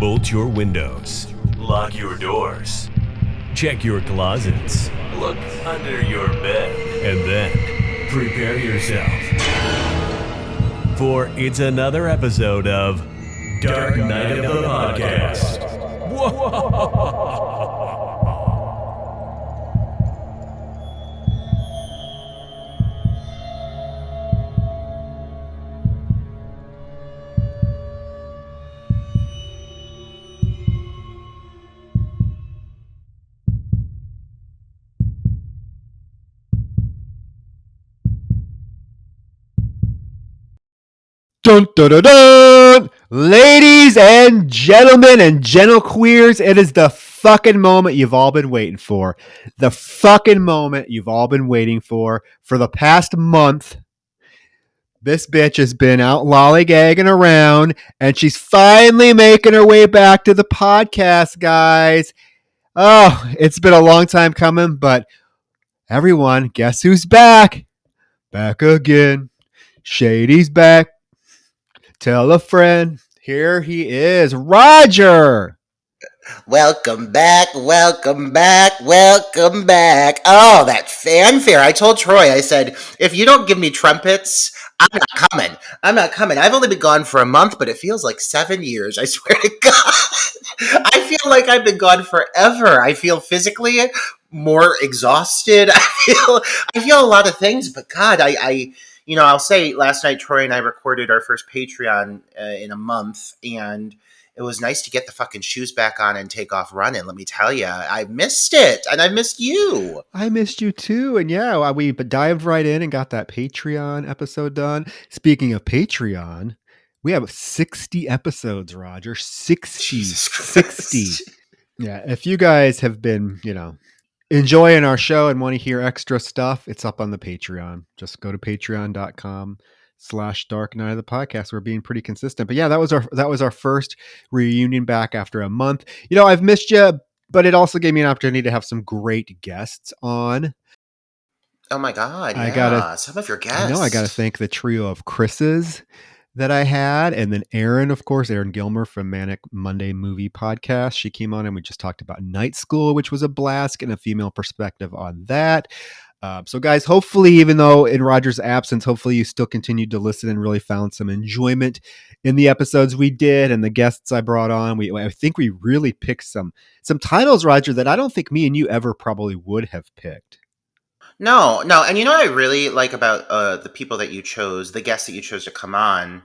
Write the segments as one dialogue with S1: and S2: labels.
S1: Bolt your windows. Lock your doors. Check your closets. Look under your bed. And then prepare yourself. For it's another episode of Dark Night of the Podcast.
S2: Dun, dun, dun, dun! Ladies and gentlemen and gentle-queers, it is the fucking moment you've all been waiting for. The fucking moment you've all been waiting for the past month. This bitch has been out lollygagging around, and she's finally making her way back to the podcast, guys. Oh, it's been a long time coming, but everyone, guess who's back? Back again. Shady's back. Tell a friend. Here he is, Roger.
S3: Welcome back, welcome back, welcome back. Oh, that fanfare. I told Troy, I said, if you don't give me trumpets, I'm not coming. I'm not coming. I've only been gone for a month, but it feels like 7 years. I swear to God. I feel like I've been gone forever. I feel physically more exhausted. I feel a lot of things, but God, I'll say last night, Troy and I recorded our first Patreon in a month, and it was nice to get the fucking shoes back on and take off running. Let me tell you, I missed it, and I missed you.
S2: I missed you too. And yeah, we dived right in and got that Patreon episode done. Speaking of Patreon, we have 60 episodes, Roger. 60. 60. Yeah, if you guys have been, enjoying our show and want to hear extra stuff, it's up on the Patreon. Just go to patreon.com/Dark Night of the Podcast. We're being pretty consistent. But yeah, that was our first reunion back after a month. I've missed you, but it also gave me an opportunity to have some great guests on.
S3: Oh my God, some of your guests.
S2: I know, I gotta thank the trio of Chris's that I had, and then Erin, of course, Erin Gilmer from Manic Monday Movie Podcast. She came on and we just talked about Night School, which was a blast, and a female perspective on that. So guys, hopefully, even though in Roger's absence, hopefully you still continued to listen and really found some enjoyment in the episodes we did and the guests I brought on. I think we really picked some titles, Roger, that I don't think me and you ever probably would have picked.
S3: No. And what I really like about the people that you chose, the guests that you chose to come on,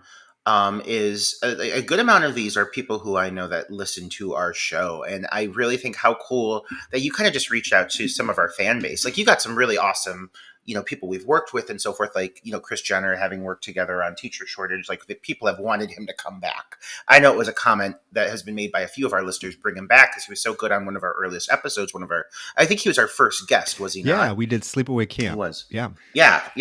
S3: is a good amount of these are people who I know that listen to our show. And I really think how cool that you kind of just reached out to some of our fan base. Like, you got some really awesome, people we've worked with and so forth, like, Chris Jenner, having worked together on Teacher Shortage, like, the people have wanted him to come back. I know it was a comment that has been made by a few of our listeners, bring him back because he was so good on one of our earliest episodes. I think he was our first guest, was he not?
S2: Yeah, we did Sleepaway Camp.
S3: He was.
S2: Yeah,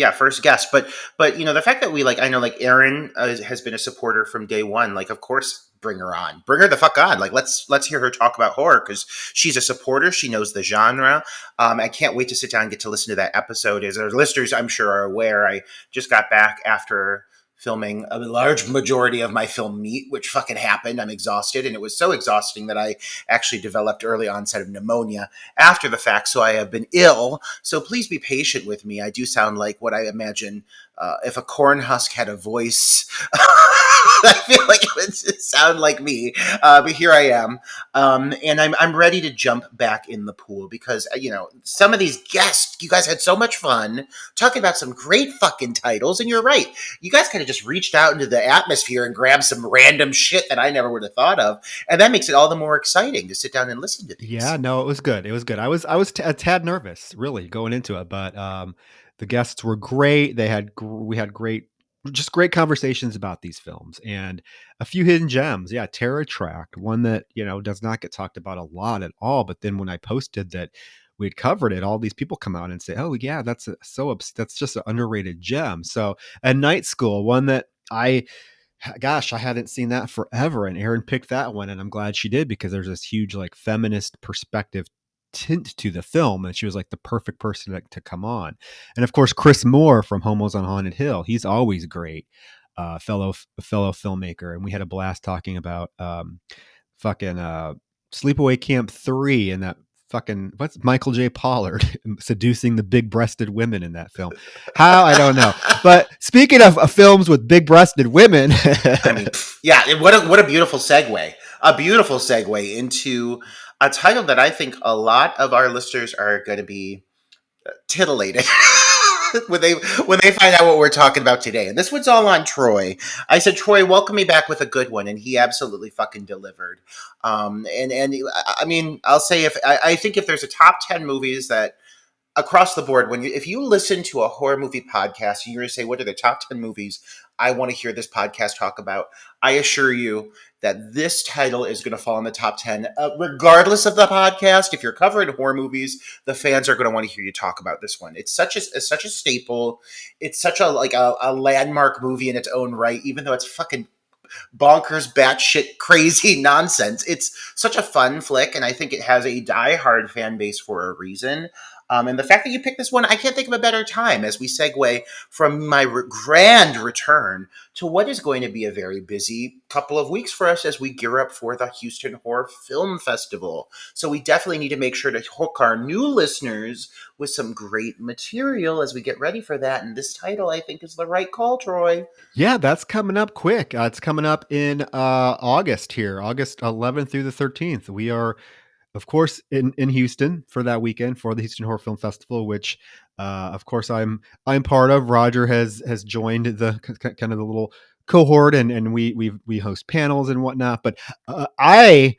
S3: first guest. But the fact that we, I know, Erin has been a supporter from day one. Like, of course, bring her on. Bring her the fuck on. Like, let's hear her talk about horror because she's a supporter. She knows the genre. I can't wait to sit down and get to listen to that episode. As our listeners, I'm sure, are aware, I just got back after filming a large majority of my film Meat, which fucking happened. I'm exhausted, and it was so exhausting that I actually developed early onset of pneumonia after the fact, so I have been ill. So please be patient with me. I do sound like what I imagine if a corn husk had a voice. I feel like it would sound like me, but here I am, and I'm ready to jump back in the pool because some of these guests, you guys had so much fun talking about some great fucking titles, and you're right, you guys kind of just reached out into the atmosphere and grabbed some random shit that I never would have thought of, and that makes it all the more exciting to sit down and listen to these.
S2: Yeah, no, it was good. I was a tad nervous, really, going into it, but the guests were great. We had great conversations about these films and a few hidden gems. Yeah, Terror Tract, one that does not get talked about a lot at all. But then when I posted that we'd covered it, all these people come out and say, "Oh yeah, that's just an underrated gem." So, a Night School, one that I hadn't seen that forever, and Erin picked that one, and I'm glad she did because there's this huge feminist perspective tint to the film, and she was the perfect person to come on. And of course, Chris Moore from Homos on Haunted Hill, he's always great, fellow filmmaker, and we had a blast talking about fucking Sleepaway Camp 3 and that fucking what's Michael J. Pollard seducing the big-breasted women in that film. How I don't know. But speaking of films with big-breasted women,
S3: I mean, yeah, what a beautiful segue. A beautiful segue into a title that I think a lot of our listeners are going to be titillated when they find out what we're talking about today. And this one's all on Troy. I said, Troy, welcome me back with a good one, and he absolutely fucking delivered. And I mean, I'll say I think if there's a top 10 movies that across the board, if you listen to a horror movie podcast and you're going to say, what are the top 10 movies I want to hear this podcast talk about, I assure you that this title is going to fall in the top 10 regardless of the podcast. If you're covering horror movies, the fans are going to want to hear you talk about this one. It's such a staple. It's such a landmark movie in its own right, even though it's fucking bonkers, batshit crazy nonsense. It's such a fun flick, and I think it has a diehard fan base for a reason. And the fact that you picked this one, I can't think of a better time as we segue from my grand return to what is going to be a very busy couple of weeks for us as we gear up for the Houston Horror Film Festival. So we definitely need to make sure to hook our new listeners with some great material as we get ready for that. And this title, I think, is the right call, Troy.
S2: yeah, that's coming up quick. It's coming up in August here, August 11th through the 13th. We are, of course, in Houston for that weekend for the Houston Horror Film Festival, which, of course, I'm part of. Roger has joined the kind of the little cohort, and we host panels and whatnot. But I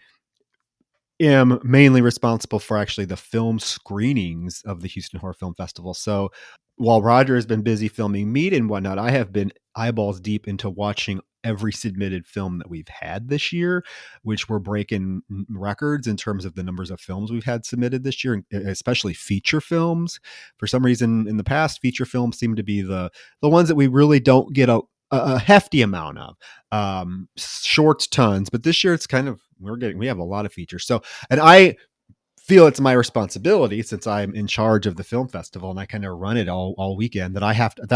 S2: am mainly responsible for actually the film screenings of the Houston Horror Film Festival. So while Roger has been busy filming meat and whatnot, I have been eyeballs deep into watching every submitted film that we've had this year, which we're breaking records in terms of the numbers of films we've had submitted this year, especially feature films. For some reason in the past, feature films seem to be the ones that we really don't get a hefty amount of. Shorts tons, but this year it's kind of we have a lot of features. So, and I feel it's my responsibility since I'm in charge of the film festival and I kind of run it all weekend that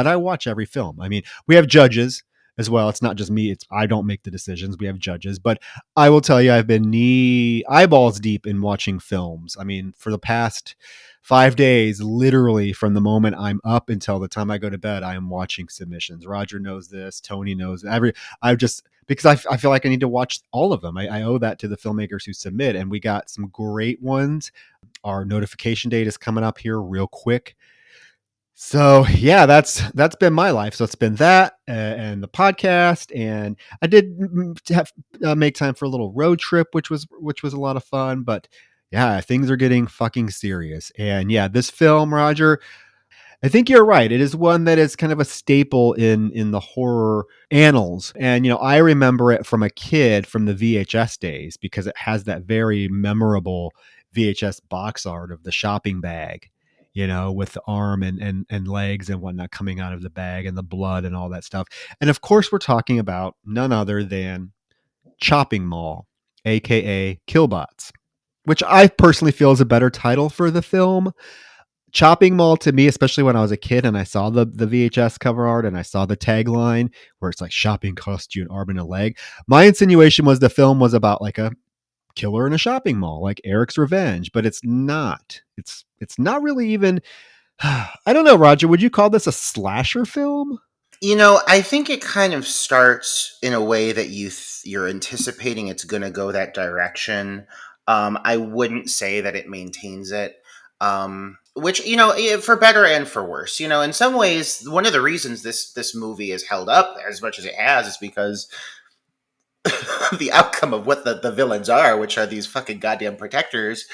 S2: I watch every film. I mean, we have judges as well. It's not just me. I don't make the decisions. We have judges, but I will tell you, I've been eyeballs deep in watching films. I mean, for the past 5 days, literally from the moment I'm up until the time I go to bed, I am watching submissions. Roger knows this. Tony knows because I feel like I need to watch all of them. I owe that to the filmmakers who submit, and we got some great ones. Our notification date is coming up here real quick. So yeah, that's been my life. So it's been that and the podcast, and I did have make time for a little road trip, which was a lot of fun. But yeah, things are getting fucking serious. And yeah, this film, Roger, I think you're right. It is one that is kind of a staple in the horror annals. And, I remember it from a kid from the VHS days because it has that very memorable VHS box art of the shopping bag, with the arm and legs and whatnot coming out of the bag and the blood and all that stuff. And of course, we're talking about none other than Chopping Mall, aka Killbots, which I personally feel is a better title for the film. Chopping Mall to me, especially when I was a kid and I saw the VHS cover art and I saw the tagline where it's like shopping cost you an arm and a leg. My insinuation was the film was about like a killer in a shopping mall, like Eric's Revenge, but it's not. It's not really even. I don't know, Roger. Would you call this a slasher film?
S3: I think it kind of starts in a way that you're anticipating it's going to go that direction. I wouldn't say that it maintains it. Which, for better and for worse. In some ways, one of the reasons this movie is held up as much as it has is because the outcome of what the villains are, which are these fucking goddamn protectors,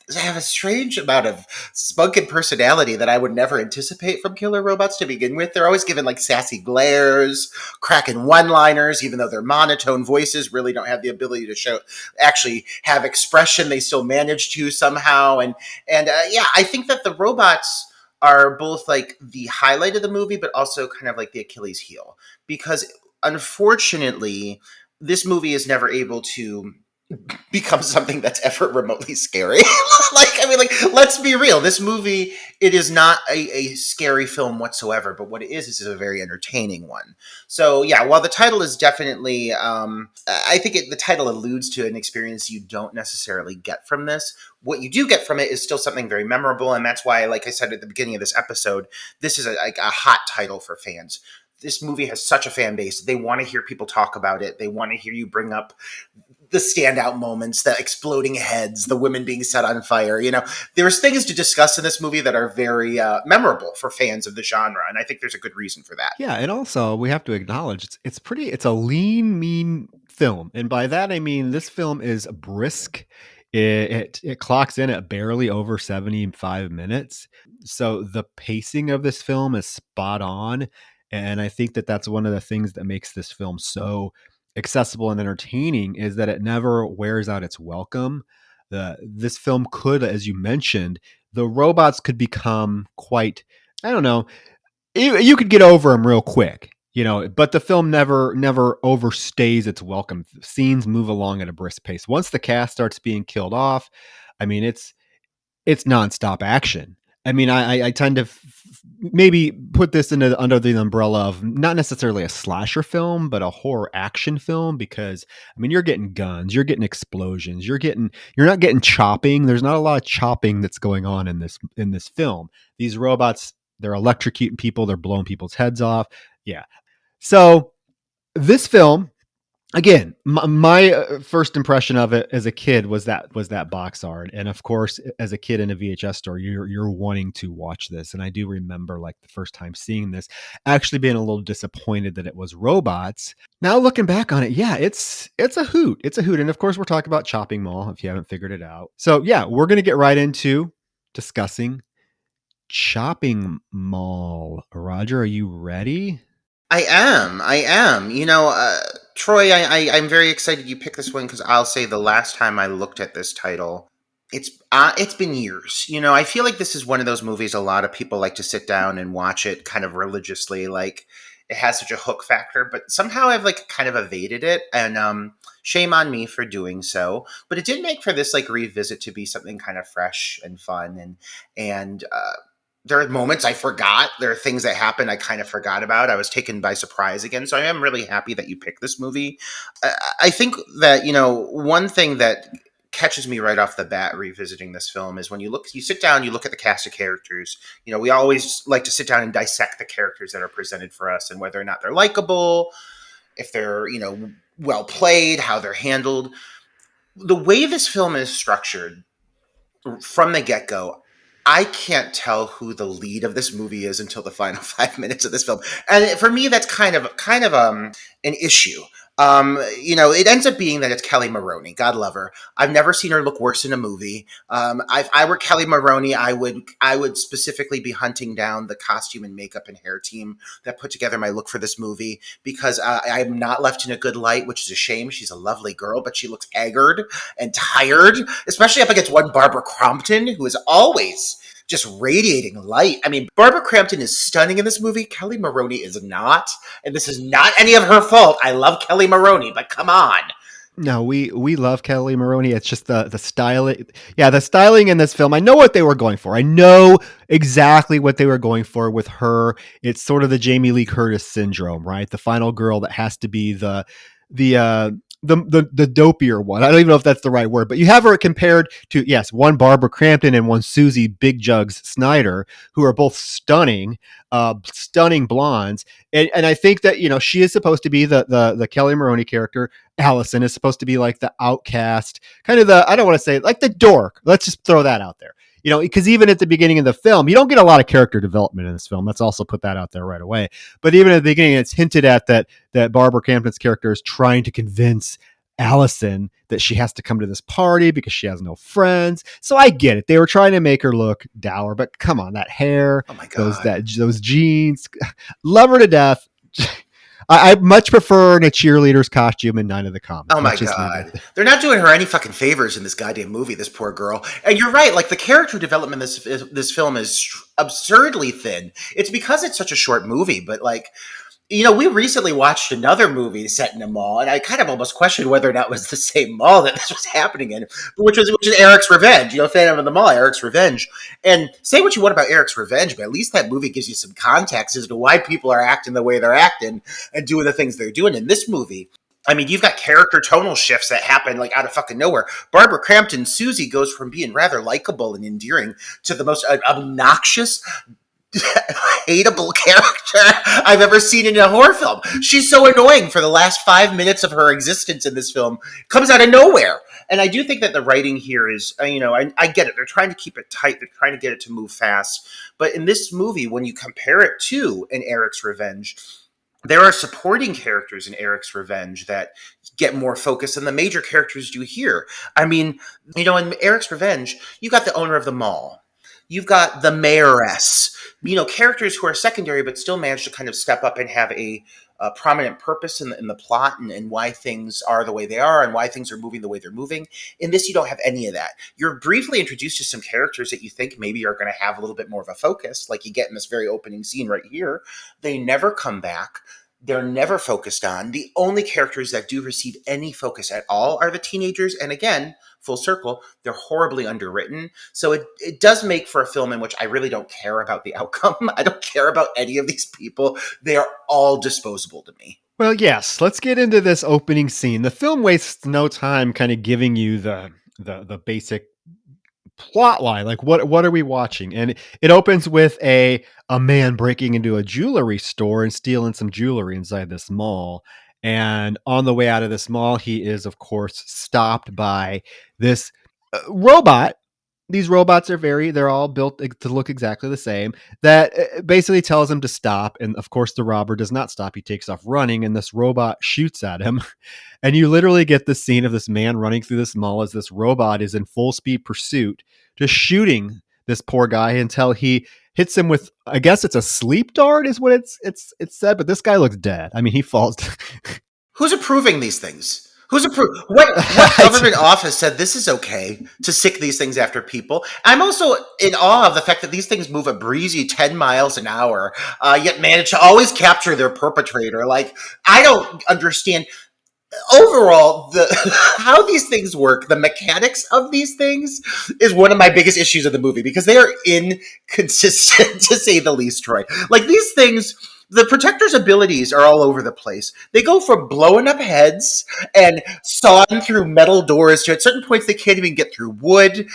S3: they have a strange amount of spunk and personality that I would never anticipate from killer robots to begin with. They're always given like sassy glares, cracking one-liners, even though their monotone voices really don't have the ability to actually have expression. They still manage to somehow. And yeah, I think that the robots are both like the highlight of the movie, but also kind of like the Achilles heel, because unfortunately, this movie is never able to becomes something that's ever remotely scary. Let's be real. This movie, it is not a scary film whatsoever, but what it is a very entertaining one. So yeah, while the title is definitely, I think the title alludes to an experience you don't necessarily get from this. What you do get from it is still something very memorable, and that's why, like I said at the beginning of this episode, this is a hot title for fans. This movie has such a fan base. They want to hear people talk about it. They want to hear you bring up the standout moments, the exploding heads, the women being set on fire. There's things to discuss in this movie that are very memorable for fans of the genre, and I think there's a good reason for that.
S2: Yeah, and also we have to acknowledge it's a lean, mean film, and by that I mean this film is brisk. It clocks in at barely over 75 minutes, so the pacing of this film is spot on, and I think that that's one of the things that makes this film so accessible and entertaining is that it never wears out its welcome. This film could, as you mentioned, the robots could become quite, I don't know, you could get over them real quick, but the film never overstays its welcome. Scenes move along at a brisk pace. Once the cast starts being killed off, I mean, it's nonstop action. I mean, I tend to maybe put this under the umbrella of not necessarily a slasher film, but a horror action film, because I mean, you're getting guns, you're getting explosions, you're not getting chopping. There's not a lot of chopping that's going on in this film. These robots, they're electrocuting people, they're blowing people's heads off. Yeah. So this film, again, my first impression of it as a kid was that box art, and of course, as a kid in a VHS store, you're wanting to watch this. And I do remember, like, the first time seeing this, actually being a little disappointed that it was robots. Now looking back on it, yeah, it's a hoot. It's a hoot, and of course, we're talking about Chopping Mall. If you haven't figured it out, so yeah, we're gonna get right into discussing Chopping Mall. Roger, are you ready?
S3: I am. Troy, I'm very excited you picked this one because I'll say the last time I looked at this title, it's been years. I feel like this is one of those movies a lot of people like to sit down and watch it kind of religiously. Like, it has such a hook factor, but somehow I've like kind of evaded it, and shame on me for doing so. But it did make for this like revisit to be something kind of fresh and fun, and there are moments I forgot. There are things that happened I kind of forgot about. I was taken by surprise again. So I am really happy that you picked this movie. I think that, one thing that catches me right off the bat revisiting this film is when you sit down, you look at the cast of characters. We always like to sit down and dissect the characters that are presented for us and whether or not they're likable, if they're, well played, how they're handled. The way this film is structured from the get-go, I can't tell who the lead of this movie is until the final 5 minutes of this film, and for me, that's kind of an issue. It ends up being that it's Kelli Maroney. God love her. I've never seen her look worse in a movie. If I were Kelli Maroney, I would specifically be hunting down the costume and makeup and hair team that put together my look for this movie, because I'm not left in a good light, which is a shame. She's a lovely girl, but she looks haggard and tired, especially up against one Barbara Crampton, who is always just radiating light. I mean, Barbara Crampton is stunning in this movie. Kelli Maroney is not, and this is not any of her fault. I love Kelli Maroney, but come on.
S2: No, we love Kelli Maroney. It's just the styling. Yeah, the styling in this film. I know what they were going for. I know exactly what they were going for with her. It's sort of the Jamie Lee Curtis syndrome, right? The final girl that has to be the dopier one. I don't even know if that's the right word, but you have her compared to, yes, one Barbara Crampton and one Susie Big Jugs Snyder, who are both stunning blondes. And I think that, she is supposed to be the Kelli Maroney character. Allison is supposed to be like the outcast, kind of I don't want to say like the dork. Let's just throw that out there. Because even at the beginning of the film, you don't get a lot of character development in this film. Let's also put that out there right away. But even at the beginning, it's hinted at that Barbara Crampton's character is trying to convince Allison that she has to come to this party because she has no friends. So I get it. They were trying to make her look dour, but come on, that hair,
S3: oh my God,
S2: those jeans, love her to death. I much prefer in a cheerleader's costume in Night of the Comet.
S3: Oh my God. They're not doing her any fucking favors in this goddamn movie, this poor girl. And you're right, like the character development in this film is absurdly thin. It's because it's such a short movie, but like We recently watched another movie set in a mall, and I kind of almost questioned whether or not it was the same mall that this was happening in, which is Eric's Revenge. Phantom of the Mall, Eric's Revenge. And say what you want about Eric's Revenge, but at least that movie gives you some context as to why people are acting the way they're acting and doing the things they're doing in this movie. I mean, you've got character tonal shifts that happen like out of fucking nowhere. Barbara Crampton, Susie, goes from being rather likable and endearing to the most obnoxious, hateable character I've ever seen in a horror film. She's so annoying for the last 5 minutes of her existence in this film. Comes out of nowhere. And I do think that the writing here is, I get it. They're trying to keep it tight. They're trying to get it to move fast. But in this movie, when you compare it to an Eric's Revenge, there are supporting characters in Eric's Revenge that get more focus than the major characters do here. I mean, in Eric's Revenge, you got the owner of the mall. You've got the mayoress, characters who are secondary but still manage to kind of step up and have a prominent purpose in the plot and why things are the way they are and why things are moving the way they're moving. In this, you don't have any of that. You're briefly introduced to some characters that you think maybe are going to have a little bit more of a focus, like you get in this very opening scene right here. They never come back. They're never focused on. The only characters that do receive any focus at all are the teenagers. And again, full circle, they're horribly underwritten. So it does make for a film in which I really don't care about the outcome. I don't care about any of these people. They are all disposable to me.
S2: Well, yes, let's get into this opening scene. The film wastes no time kind of giving you the basic plot line. Like what are we watching? And it opens with a man breaking into a jewelry store and stealing some jewelry inside this mall. And on the way out of this mall, he is, of course, stopped by this robot. These robots they're all built to look exactly the same, that basically tells him to stop. And of course, the robber does not stop. He takes off running and this robot shoots at him. And you literally get the scene of this man running through this mall as this robot is in full speed pursuit, just shooting this poor guy until he hits him with, I guess it's a sleep dart is what it's said, but this guy looks dead. I mean, he falls.
S3: Who's approving these things? Who's approved? What government office said this is okay to sick these things after people? I'm also in awe of the fact that these things move a breezy 10 miles an hour, yet manage to always capture their perpetrator. Like, I don't understand. Overall, how these things work, the mechanics of these things is one of my biggest issues of the movie because they are inconsistent to say the least, Troy. Like these things, the protector's abilities are all over the place. They go from blowing up heads and sawing through metal doors to at certain points they can't even get through wood.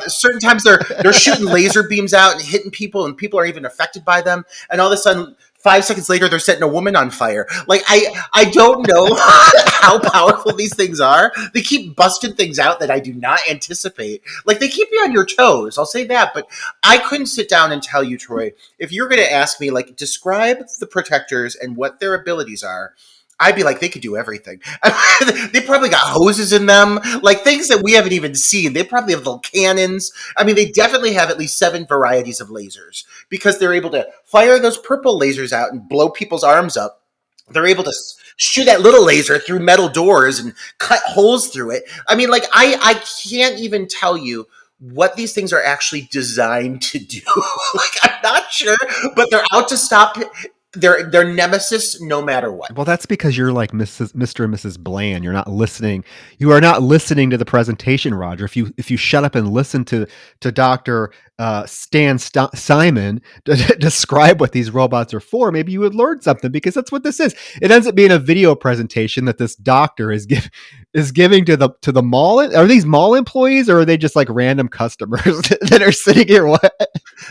S3: Certain times they're shooting laser beams out and hitting people and people aren't even affected by them. And all of a sudden, 5 seconds later, they're setting a woman on fire. Like, I don't know how powerful these things are. They keep busting things out that I do not anticipate. Like, they keep you on your toes. I'll say that. But I couldn't sit down and tell you, Troy, if you're going to ask me, like, describe the protectors and what their abilities are, I'd be like, they could do everything. They probably got hoses in them, like things that we haven't even seen. They probably have little cannons. I mean, they definitely have at least 7 varieties of lasers because they're able to fire those purple lasers out and blow people's arms up. They're able to shoot that little laser through metal doors and cut holes through it. I mean, like, I can't even tell you what these things are actually designed to do. Like, I'm not sure, but they're out to stop their nemesis no matter what.
S2: Well, that's because you're like Mr. and Mrs. Bland. You're not listening. You are not listening to the presentation, Roger. If you shut up and listen to Dr. Simon describe what these robots are for, maybe you would learn something because that's what this is. It ends up being a video presentation that this doctor is giving to the mall. Are these mall employees or are they just like random customers that are sitting here? What?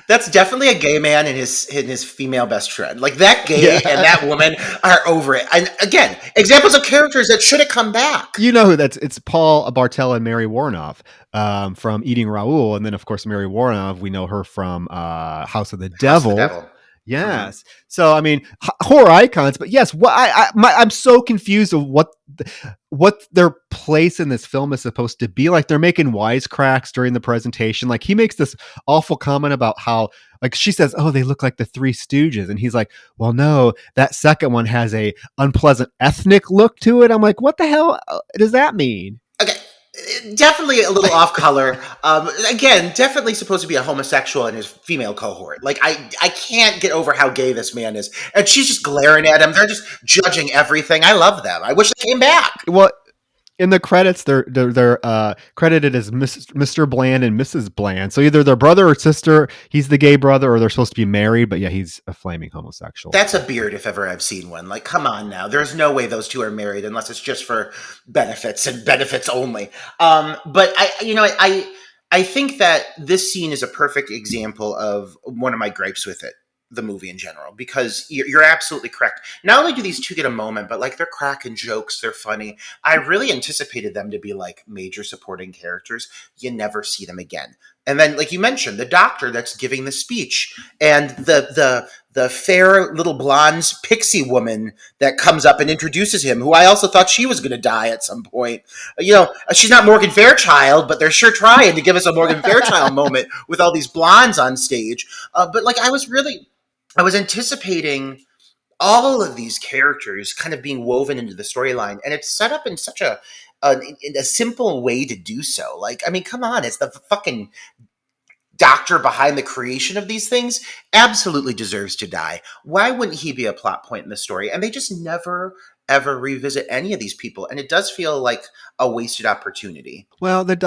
S3: That's definitely a gay man and his female best friend. Like that gay and that woman are over it. And again, examples of characters that should have come back.
S2: You know who it's Paul Bartel and Mary Warnoff from Eating Raoul. And then of course, Mary Warnoff, we know her from House of the Devil. Yes. Mm-hmm. So, I mean, horror icons, but yes, I'm so confused of what their place in this film is supposed to be. Like they're making wisecracks during the presentation. Like he makes this awful comment about how, like she says, oh, they look like the Three Stooges. And he's like, well, no, that second one has a unpleasant ethnic look to it. I'm like, what the hell does that mean?
S3: Okay. definitely a little off color. Again, definitely supposed to be a homosexual in his female cohort. Like I can't get over how gay this man is, and she's just glaring at him. They're just judging everything. I love them. I wish they came back.
S2: Well, in the credits, they're credited as Mr. Bland and Mrs. Bland. So either their brother or sister, he's the gay brother, or they're supposed to be married. But yeah, he's a flaming homosexual.
S3: That's a beard if ever I've seen one. Like, come on now. There's no way those two are married unless it's just for benefits and benefits only. But I think that this scene is a perfect example of one of my gripes with it, the movie in general, because you're absolutely correct. Not only do these two get a moment, but like they're cracking jokes, they're funny. I really anticipated them to be like major supporting characters. You never see them again. And then, like you mentioned, the doctor that's giving the speech, and the fair little blonde pixie woman that comes up and introduces him, who I also thought she was going to die at some point. She's not Morgan Fairchild, but they're sure trying to give us a Morgan Fairchild moment with all these blondes on stage. But like I was anticipating all of these characters kind of being woven into the storyline, and it's set up in such in a simple way to do so. Like, I mean, come on, it's the fucking doctor behind the creation of these things. Absolutely deserves to die. Why wouldn't he be a plot point in the story? And they just never ever revisit any of these people, and it does feel like a wasted opportunity.
S2: Well, this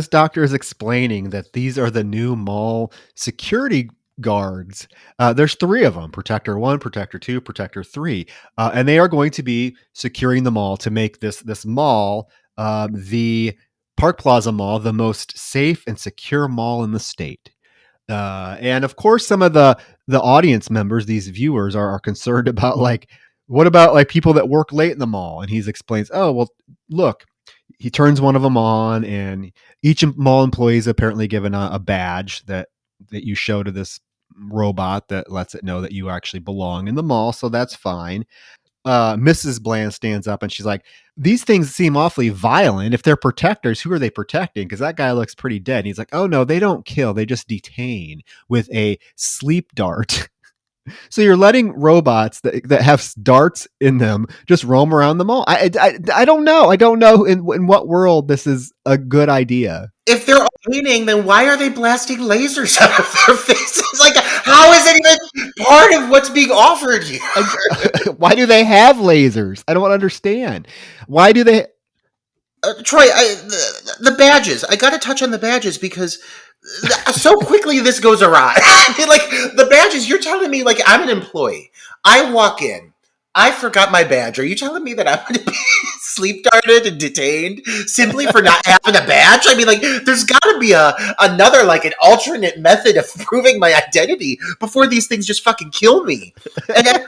S2: doctor is explaining that these are the new mall security guards. There's 3 of them: Protector 1, Protector 2, Protector 3, and they are going to be securing the mall to make this mall, the Park Plaza Mall, the most safe and secure mall in the state. And of course, some of the audience members, these viewers, are concerned about, like, what about like people that work late in the mall? And he explains, oh, well, look, he turns one of them on, and each mall employee is apparently given a badge that you show to this robot that lets it know that you actually belong in the mall. So that's fine. Mrs. Bland stands up and she's like, these things seem awfully violent. If they're protectors, who are they protecting? Because that guy looks pretty dead. And he's like, oh no, they don't kill. They just detain with a sleep dart. So you're letting robots that have darts in them just roam around the mall. I don't know. I don't know in what world this is a good idea.
S3: If they're winning, then why are they blasting lasers out of their faces? Like, how is it even part of what's being offered here?
S2: Why do they have lasers? I don't understand. Why do they...
S3: Troy, the badges. I got to touch on the badges because so quickly this goes awry. I mean, like, the badges, you're telling me, like, I'm an employee. I walk in. I forgot my badge. Are you telling me that I'm going to be sleep darted and detained simply for not having a badge? I mean, like, there's got to be another, like, an alternate method of proving my identity before these things just fucking kill me. And then,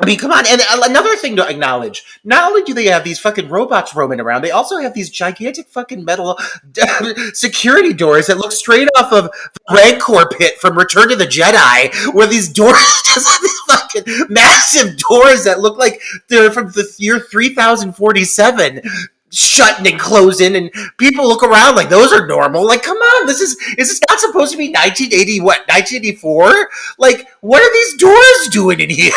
S3: I mean, come on. And another thing to acknowledge, not only do they have these fucking robots roaming around, they also have these gigantic fucking metal security doors that look straight off of the Rancor pit from Return to the Jedi, where these doors just have these fucking massive doors that look like they're from the year 3047. Shutting and closing, and people look around like those are normal. Like, come on, is this not supposed to be 1980? What, 1984? Like, what are these doors doing in here?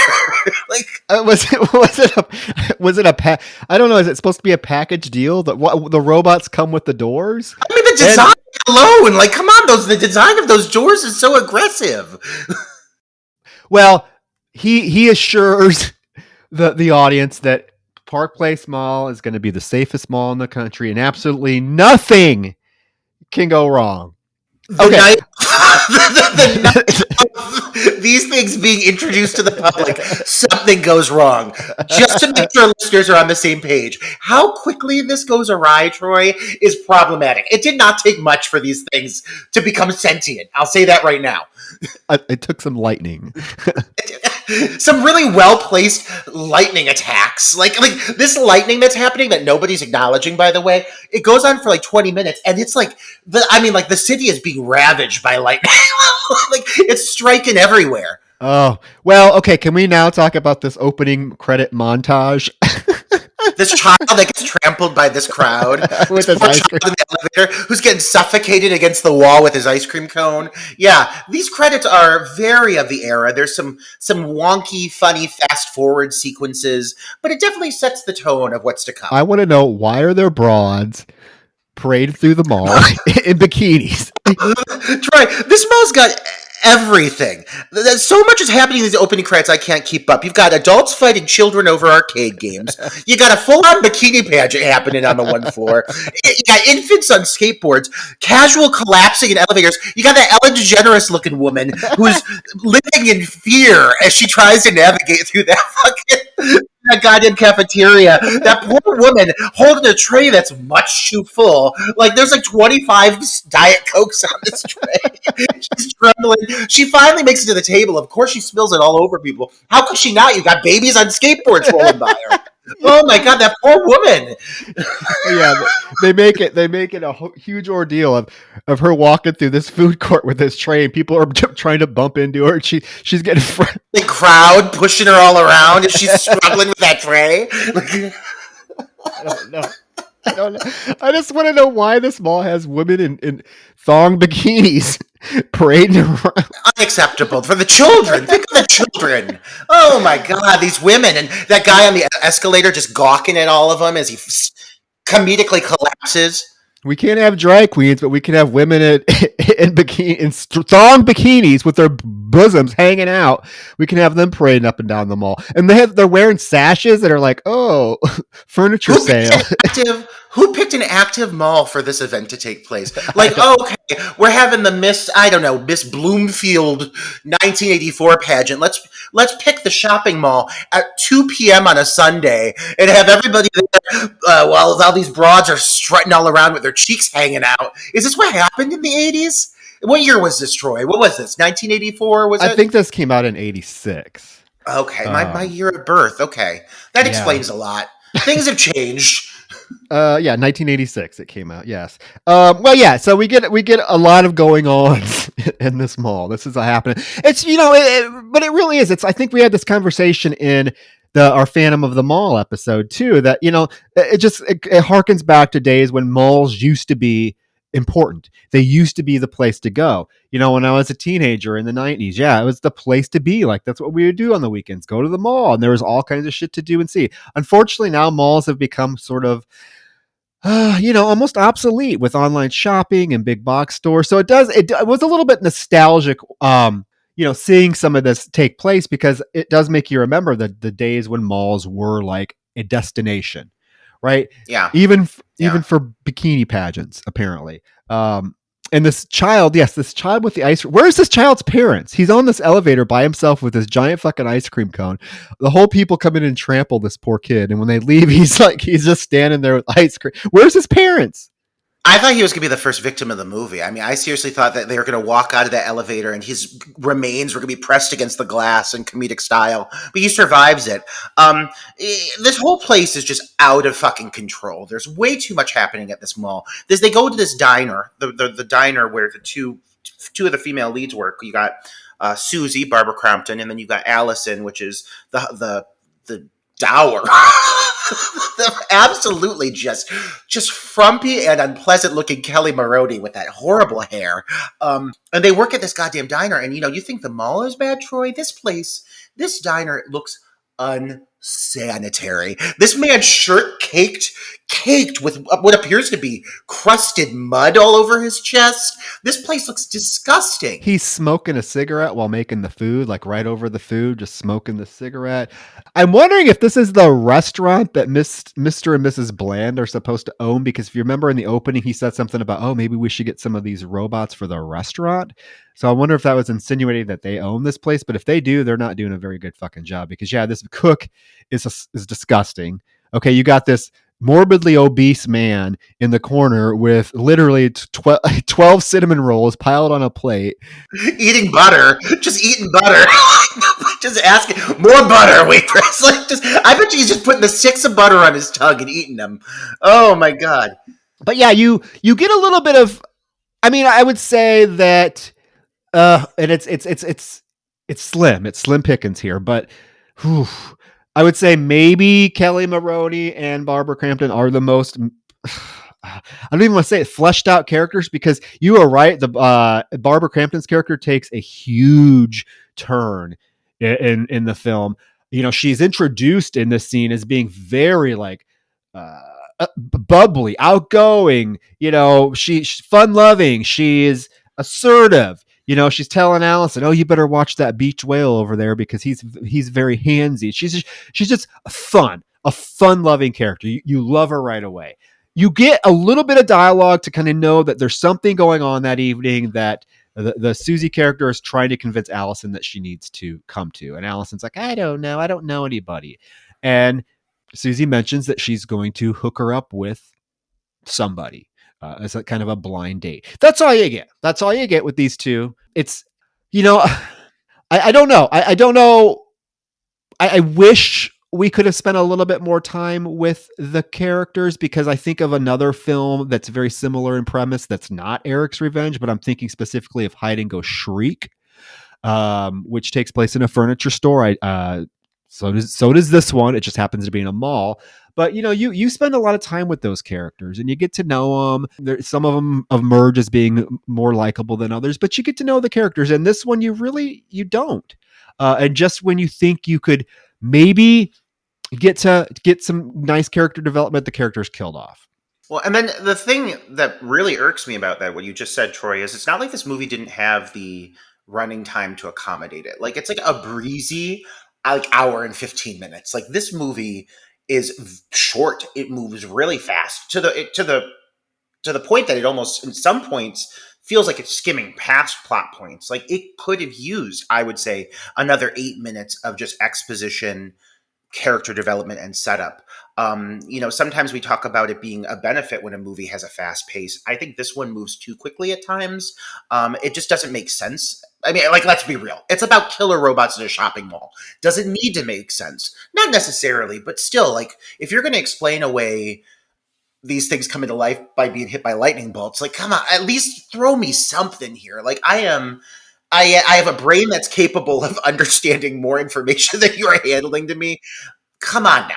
S3: Like,
S2: was it a I don't know. Is it supposed to be a package deal that the robots come with the doors?
S3: I mean, the design alone, like, come on, the design of those doors is so aggressive.
S2: Well, he assures the audience that Park Place Mall is going to be the safest mall in the country, and absolutely nothing can go wrong.
S3: Okay. These things being introduced to the public, something goes wrong. Just to make sure listeners are on the same page. How quickly this goes awry, Troy, is problematic. It did not take much for these things to become sentient. I'll say that right now.
S2: It took some lightning.
S3: Some really well-placed lightning attacks. Like this lightning that's happening that nobody's acknowledging, by the way, it goes on for like 20 minutes, and it's like the city is being ravaged by lightning. Like, it's striking everywhere.
S2: Oh, well, okay, can we now talk about this opening credit montage?
S3: This child that gets trampled by this crowd with his ice cream in the elevator, who's getting suffocated against the wall with his ice cream cone. Yeah, these credits are very of the era. There's some wonky, funny, fast-forward sequences, but it definitely sets the tone of what's to come.
S2: I want to know, why are there broads parade through the mall in bikinis.
S3: Troy, this mall's got everything. There's so much is happening in these opening credits, I can't keep up. You've got adults fighting children over arcade games. You got a full-on bikini pageant happening on the one floor. You got infants on skateboards, casual collapsing in elevators. You got that Ellen DeGeneres-looking woman who's living in fear as she tries to navigate through that fucking that goddamn cafeteria. That poor woman holding a tray that's much too full. Like there's like 25 Diet Cokes on this tray. She's trembling. She finally makes it to the table. Of course, she spills it all over people. How could she not? You got babies on skateboards rolling by her. Oh my god, that poor woman!
S2: Yeah, they make it a huge ordeal of her walking through this food court with this tray, and people are trying to bump into her. And she's getting
S3: the crowd pushing her all around, and she's struggling with that tray.
S2: I don't know. I just want to know why this mall has women in thong bikinis parading around.
S3: Unacceptable for the children. Think of the children. Oh my god, these women and that guy on the escalator just gawking at all of them as he comedically collapses.
S2: We can't have drag queens, but we can have women in thong bikinis with their bosoms hanging out. We can have them parading up and down the mall, and they're wearing sashes that are like, oh, furniture sale.
S3: Who picked an active mall for this event to take place? Like, oh, okay, we're having the Miss Bloomfield 1984 pageant. Let's pick the shopping mall at 2 p.m. on a Sunday and have everybody there while all these broads are strutting all around with their cheeks hanging out. Is this what happened in the 80s? What year was this, Troy? What was this? 1984? Was it?
S2: I think this came out in 86.
S3: Okay, my year of birth. Okay, that explains a lot. Things have changed.
S2: 1986 it came out. Yes. So we get a lot of going on in this mall. This is happening. It's but it really is. I think we had this conversation in our Phantom of the Mall episode too. That it harkens back to days when malls used to be important. They used to be the place to go. When I was a teenager in the 90s, it was the place to be. Like, that's what we would do on the weekends, go to the mall, and there was all kinds of shit to do and see. Unfortunately, now malls have become sort of, almost obsolete with online shopping and big box stores. So it was a little bit nostalgic, seeing some of this take place, because it does make you remember the days when malls were like a destination, right?
S3: Yeah.
S2: Even for bikini pageants, apparently. And this child with the ice. Where's this child's parents? He's on this elevator by himself with this giant fucking ice cream cone. The whole people come in and trample this poor kid. And when they leave, he's just standing there with ice cream. Where's his parents?
S3: I thought he was going to be the first victim of the movie. I mean, I seriously thought that they were going to walk out of that elevator and his remains were going to be pressed against the glass in comedic style. But he survives it. This whole place is just out of fucking control. There's way too much happening at this mall. They go to this diner, the diner where the two of the female leads work. You got Susie, Barbara Crampton, and then you got Allison, which is the dour. Absolutely just frumpy and unpleasant looking Kelli Maroney with that horrible hair. And they work at this goddamn diner, and you think the mall is bad, Troy? This diner looks unsanitary. This man's shirt caked with what appears to be crusted mud all over his chest. This place looks disgusting.
S2: He's smoking a cigarette while making the food, like right over the food, just smoking the cigarette. I'm wondering if this is the restaurant that Mr. and Mrs. Bland are supposed to own, because if you remember in the opening, he said something about, oh, maybe we should get some of these robots for the restaurant. So I wonder if that was insinuating that they own this place. But if they do, they're not doing a very good fucking job, because this cook is disgusting. Okay, you got this morbidly obese man in the corner with literally 12 cinnamon rolls piled on a plate.
S3: Eating butter. Just eating butter. Just asking, more butter, waitress. I bet you he's just putting the sticks of butter on his tongue and eating them. Oh my God.
S2: But yeah, you get a little bit of, I would say that, and it's slim. It's slim pickings here, but whew, I would say maybe Kelli Maroney and Barbara Crampton are the most, I don't even want to say it, fleshed out characters, because you are right. The Barbara Crampton's character takes a huge turn in the film. She's introduced in this scene as being very bubbly, outgoing. She's fun loving. She is assertive. She's telling Allison, "Oh, you better watch that beach whale over there because he's very handsy." She's just a fun loving character. You love her right away. You get a little bit of dialogue to kind of know that there's something going on that evening that the Susie character is trying to convince Allison that she needs to come to. And Allison's like, I don't know anybody. And Susie mentions that she's going to hook her up with somebody as a kind of a blind date. That's all you get. That's all you get with these two. It's, I don't know. I don't know. I wish we could have spent a little bit more time with the characters because I think of another film that's very similar in premise that's not Eric's Revenge, but I'm thinking specifically of Hide and Go Shriek, which takes place in a furniture store. So does this one. It just happens to be in a mall. But you spend a lot of time with those characters and you get to know them. Some of them emerge as being more likable than others, but you get to know the characters. And this one, you don't. And just when you think you could maybe get some nice character development, the character's killed off.
S3: Well, and then the thing that really irks me about that, what you just said, Troy, is it's not like this movie didn't have the running time to accommodate it. Like, it's like a breezy, like, hour and 15 minutes. Like, this movie is short. It moves really fast to the point that it almost, in some points, feels like it's skimming past plot points. Like, it could have used, I would say, another 8 minutes of just exposition, character development, and setup. Sometimes we talk about it being a benefit when a movie has a fast pace. I think this one moves too quickly at times. It just doesn't make sense. I mean, like, let's be real. It's about killer robots in a shopping mall. Does it need to make sense? Not necessarily, but still, like, if you're going to explain away these things coming to life by being hit by lightning bolts, like, come on, at least throw me something here. Like, I have a brain that's capable of understanding more information than you are handling to me. Come on now.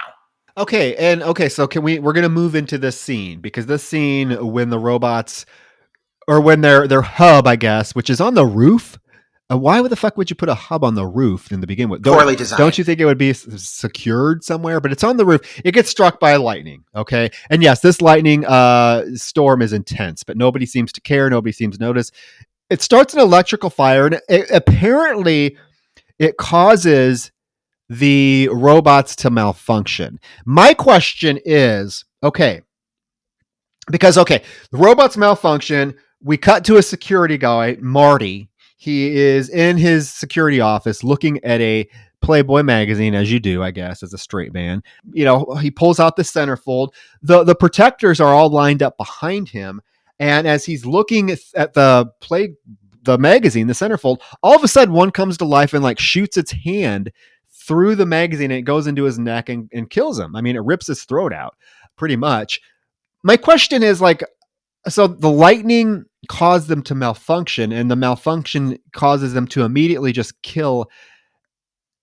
S2: Okay, so we're going to move into this scene because this scene when the robots or when their hub, I guess, which is on the roof. Why the fuck would you put a hub on the roof in the begin with?
S3: Poorly designed.
S2: Don't you think it would be secured somewhere? But it's on the roof. It gets struck by lightning. Okay. And yes, this lightning storm is intense, but nobody seems to care. Nobody seems to notice. It starts an electrical fire, and apparently it causes the robots to malfunction. My question is, the robots malfunction. We cut to a security guy, Marty. He is in his security office looking at a Playboy magazine, as you do, I guess, as a straight man. He pulls out the centerfold. The protectors are all lined up behind him. And as he's looking at the magazine, the centerfold, all of a sudden one comes to life and like shoots its hand through the magazine and it goes into his neck and kills him. I mean, it rips his throat out pretty much. My question is so the lightning caused them to malfunction and the malfunction causes them to immediately just kill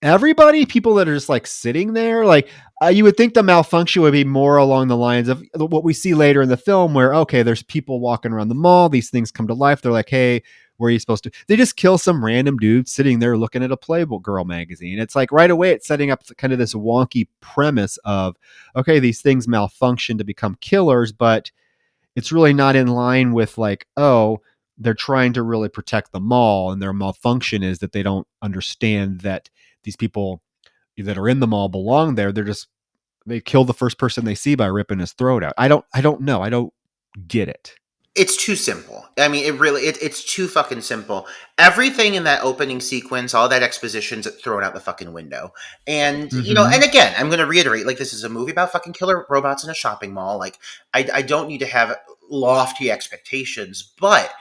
S2: everybody, people that are just like sitting there. Like you would think the malfunction would be more along the lines of what we see later in the film where, there's people walking around the mall. These things come to life. They're like, hey, where are you supposed to? They just kill some random dude sitting there looking at a Playboy girl magazine. It's like right away, it's setting up kind of this wonky premise of, these things malfunction to become killers, but it's really not in line with like, they're trying to really protect the mall and their malfunction is that they don't understand that these people that are in the mall belong there. They kill the first person they see by ripping his throat out. I don't know. I don't get it.
S3: It's too simple. I mean, it's too fucking simple. Everything in that opening sequence, all that exposition's thrown out the fucking window. And, and again, I'm going to reiterate, like, this is a movie about fucking killer robots in a shopping mall. Like, I don't need to have lofty expectations, but,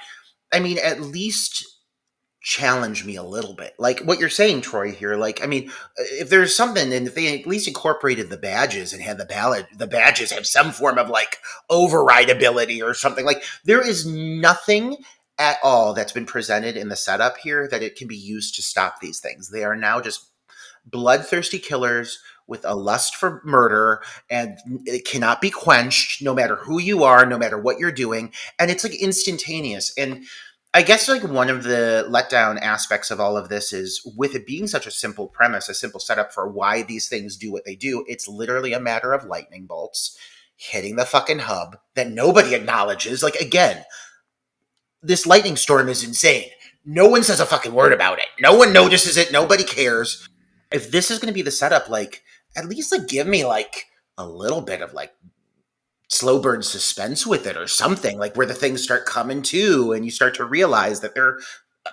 S3: I mean, at least challenge me a little bit. Like what you're saying, Troy, here. Like, I mean, if there's something, and if they at least incorporated the badges and had the badges have some form of like override ability or something, like there is nothing at all that's been presented in the setup here that it can be used to stop these things. They are now just bloodthirsty killers with a lust for murder, and it cannot be quenched no matter who you are, no matter what you're doing. And it's like instantaneous. And I guess like one of the letdown aspects of all of this is with it being such a simple premise, a simple setup for why these things do what they do. It's literally a matter of lightning bolts hitting the fucking hub that nobody acknowledges. Like, again, this lightning storm is insane. No one says a fucking word about it. No one notices it. Nobody cares. If this is going to be the setup, like, at least like give me like a little bit of like slow burn suspense with it or something, like where the things start coming to and you start to realize that they're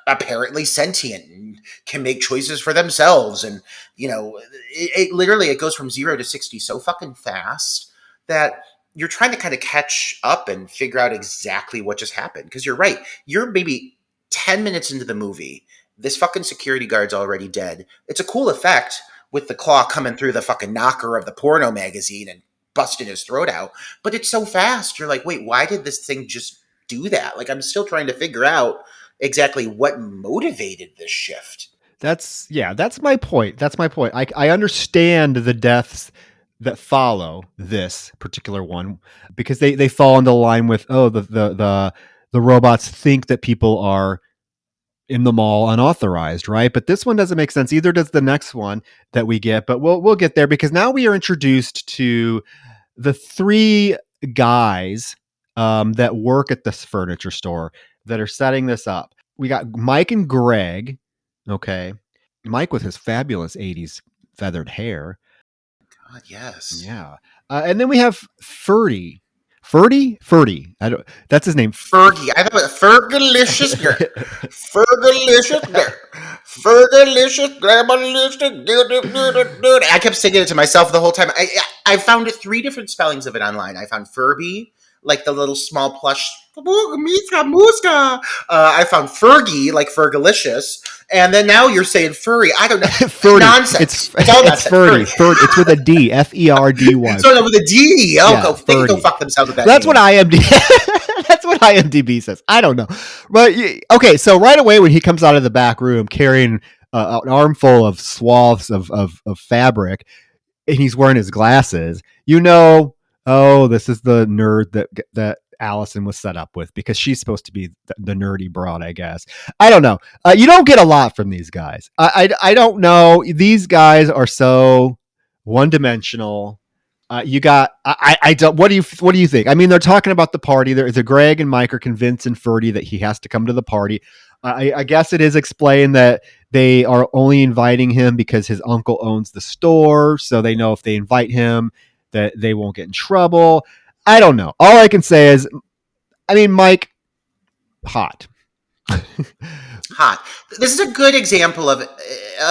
S3: apparently sentient and can make choices for themselves. And, it literally, it goes from 0 to 60 so fucking fast that you're trying to kind of catch up and figure out exactly what just happened. Because you're right. You're maybe 10 minutes into the movie. This fucking security guard's already dead. It's a cool effect with the claw coming through the fucking knocker of the porno magazine and busting his throat out. But it's so fast. You're like, wait, why did this thing just do that? Like, I'm still trying to figure out exactly what motivated this shift.
S2: That's my point. That's my point. I understand the deaths that follow this particular one because they fall into line with, the robots think that people are in the mall unauthorized, right? But this one doesn't make sense. Either does the next one that we get, but we'll get there because now we are introduced to the 3 guys that work at this furniture store that are setting this up. We got Mike and Greg. Okay. Mike with his fabulous 80s feathered hair.
S3: God, yes.
S2: Yeah. And then we have Ferdy. Ferdy. That's his name.
S3: Fergie. I thought it was Fergalicious girl. Fergalicious girl. Fergalicious grandmalicious. I kept singing it to myself the whole time. I found 3 different spellings of it online. I found Furby, like the little small plush. I found Fergie, like Fergalicious, and then now you're saying furry. I don't know.
S2: Ferdy.
S3: Nonsense.
S2: It's all nonsense. Ferdy. It's with a D. Ferdy.
S3: So with a D. Oh,
S2: yeah,
S3: they can go fuck themselves with that.
S2: That's what That's what IMDb says. I don't know, but okay. So right away when he comes out of the back room carrying an armful of swaths of fabric, and he's wearing his glasses, this is the nerd that Allison was set up with because she's supposed to be the nerdy broad, I guess. I don't know. You don't get a lot from these guys. I don't know. These guys are so one-dimensional. You got. I don't. What do you think? I mean, they're talking about the party. There's a Greg and Mike are convincing Ferdy that he has to come to the party. I guess it is explained that they are only inviting him because his uncle owns the store, so they know if they invite him that they won't get in trouble. I don't know. All I can say is, Mike, hot.
S3: Hot. This is a good example of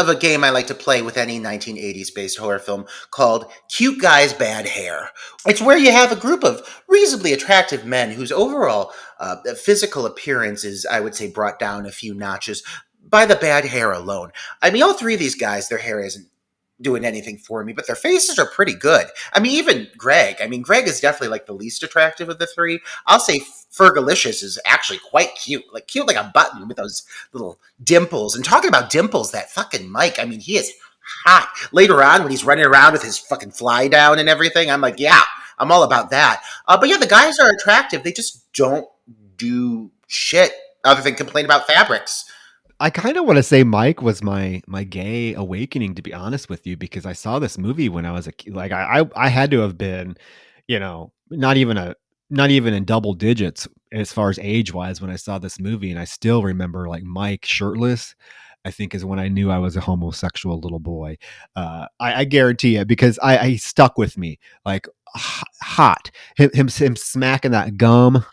S3: a game I like to play with any 1980s based horror film called Cute Guys Bad Hair. It's where you have a group of reasonably attractive men whose overall physical appearance is, I would say, brought down a few notches by the bad hair alone. I mean, all 3 of these guys, their hair isn't doing anything for me, but their faces are pretty good. I mean, even Greg. Greg is definitely like the least attractive of the 3. I'll say Fergalicious is actually quite cute like a button with those little dimples. And talking about dimples, that fucking Mike, he is hot. Later on when he's running around with his fucking fly down and everything, I'm like, yeah, I'm all about that. But yeah, the guys are attractive. They just don't do shit other than complain about fabrics.
S2: I kind of want to say Mike was my gay awakening, to be honest with you, because I saw this movie when I was a kid. Like I had to have been, not even in double digits as far as age wise when I saw this movie, and I still remember like Mike shirtless. I think is when I knew I was a homosexual little boy. I guarantee you, because I stuck with me like hot. Him smacking that gum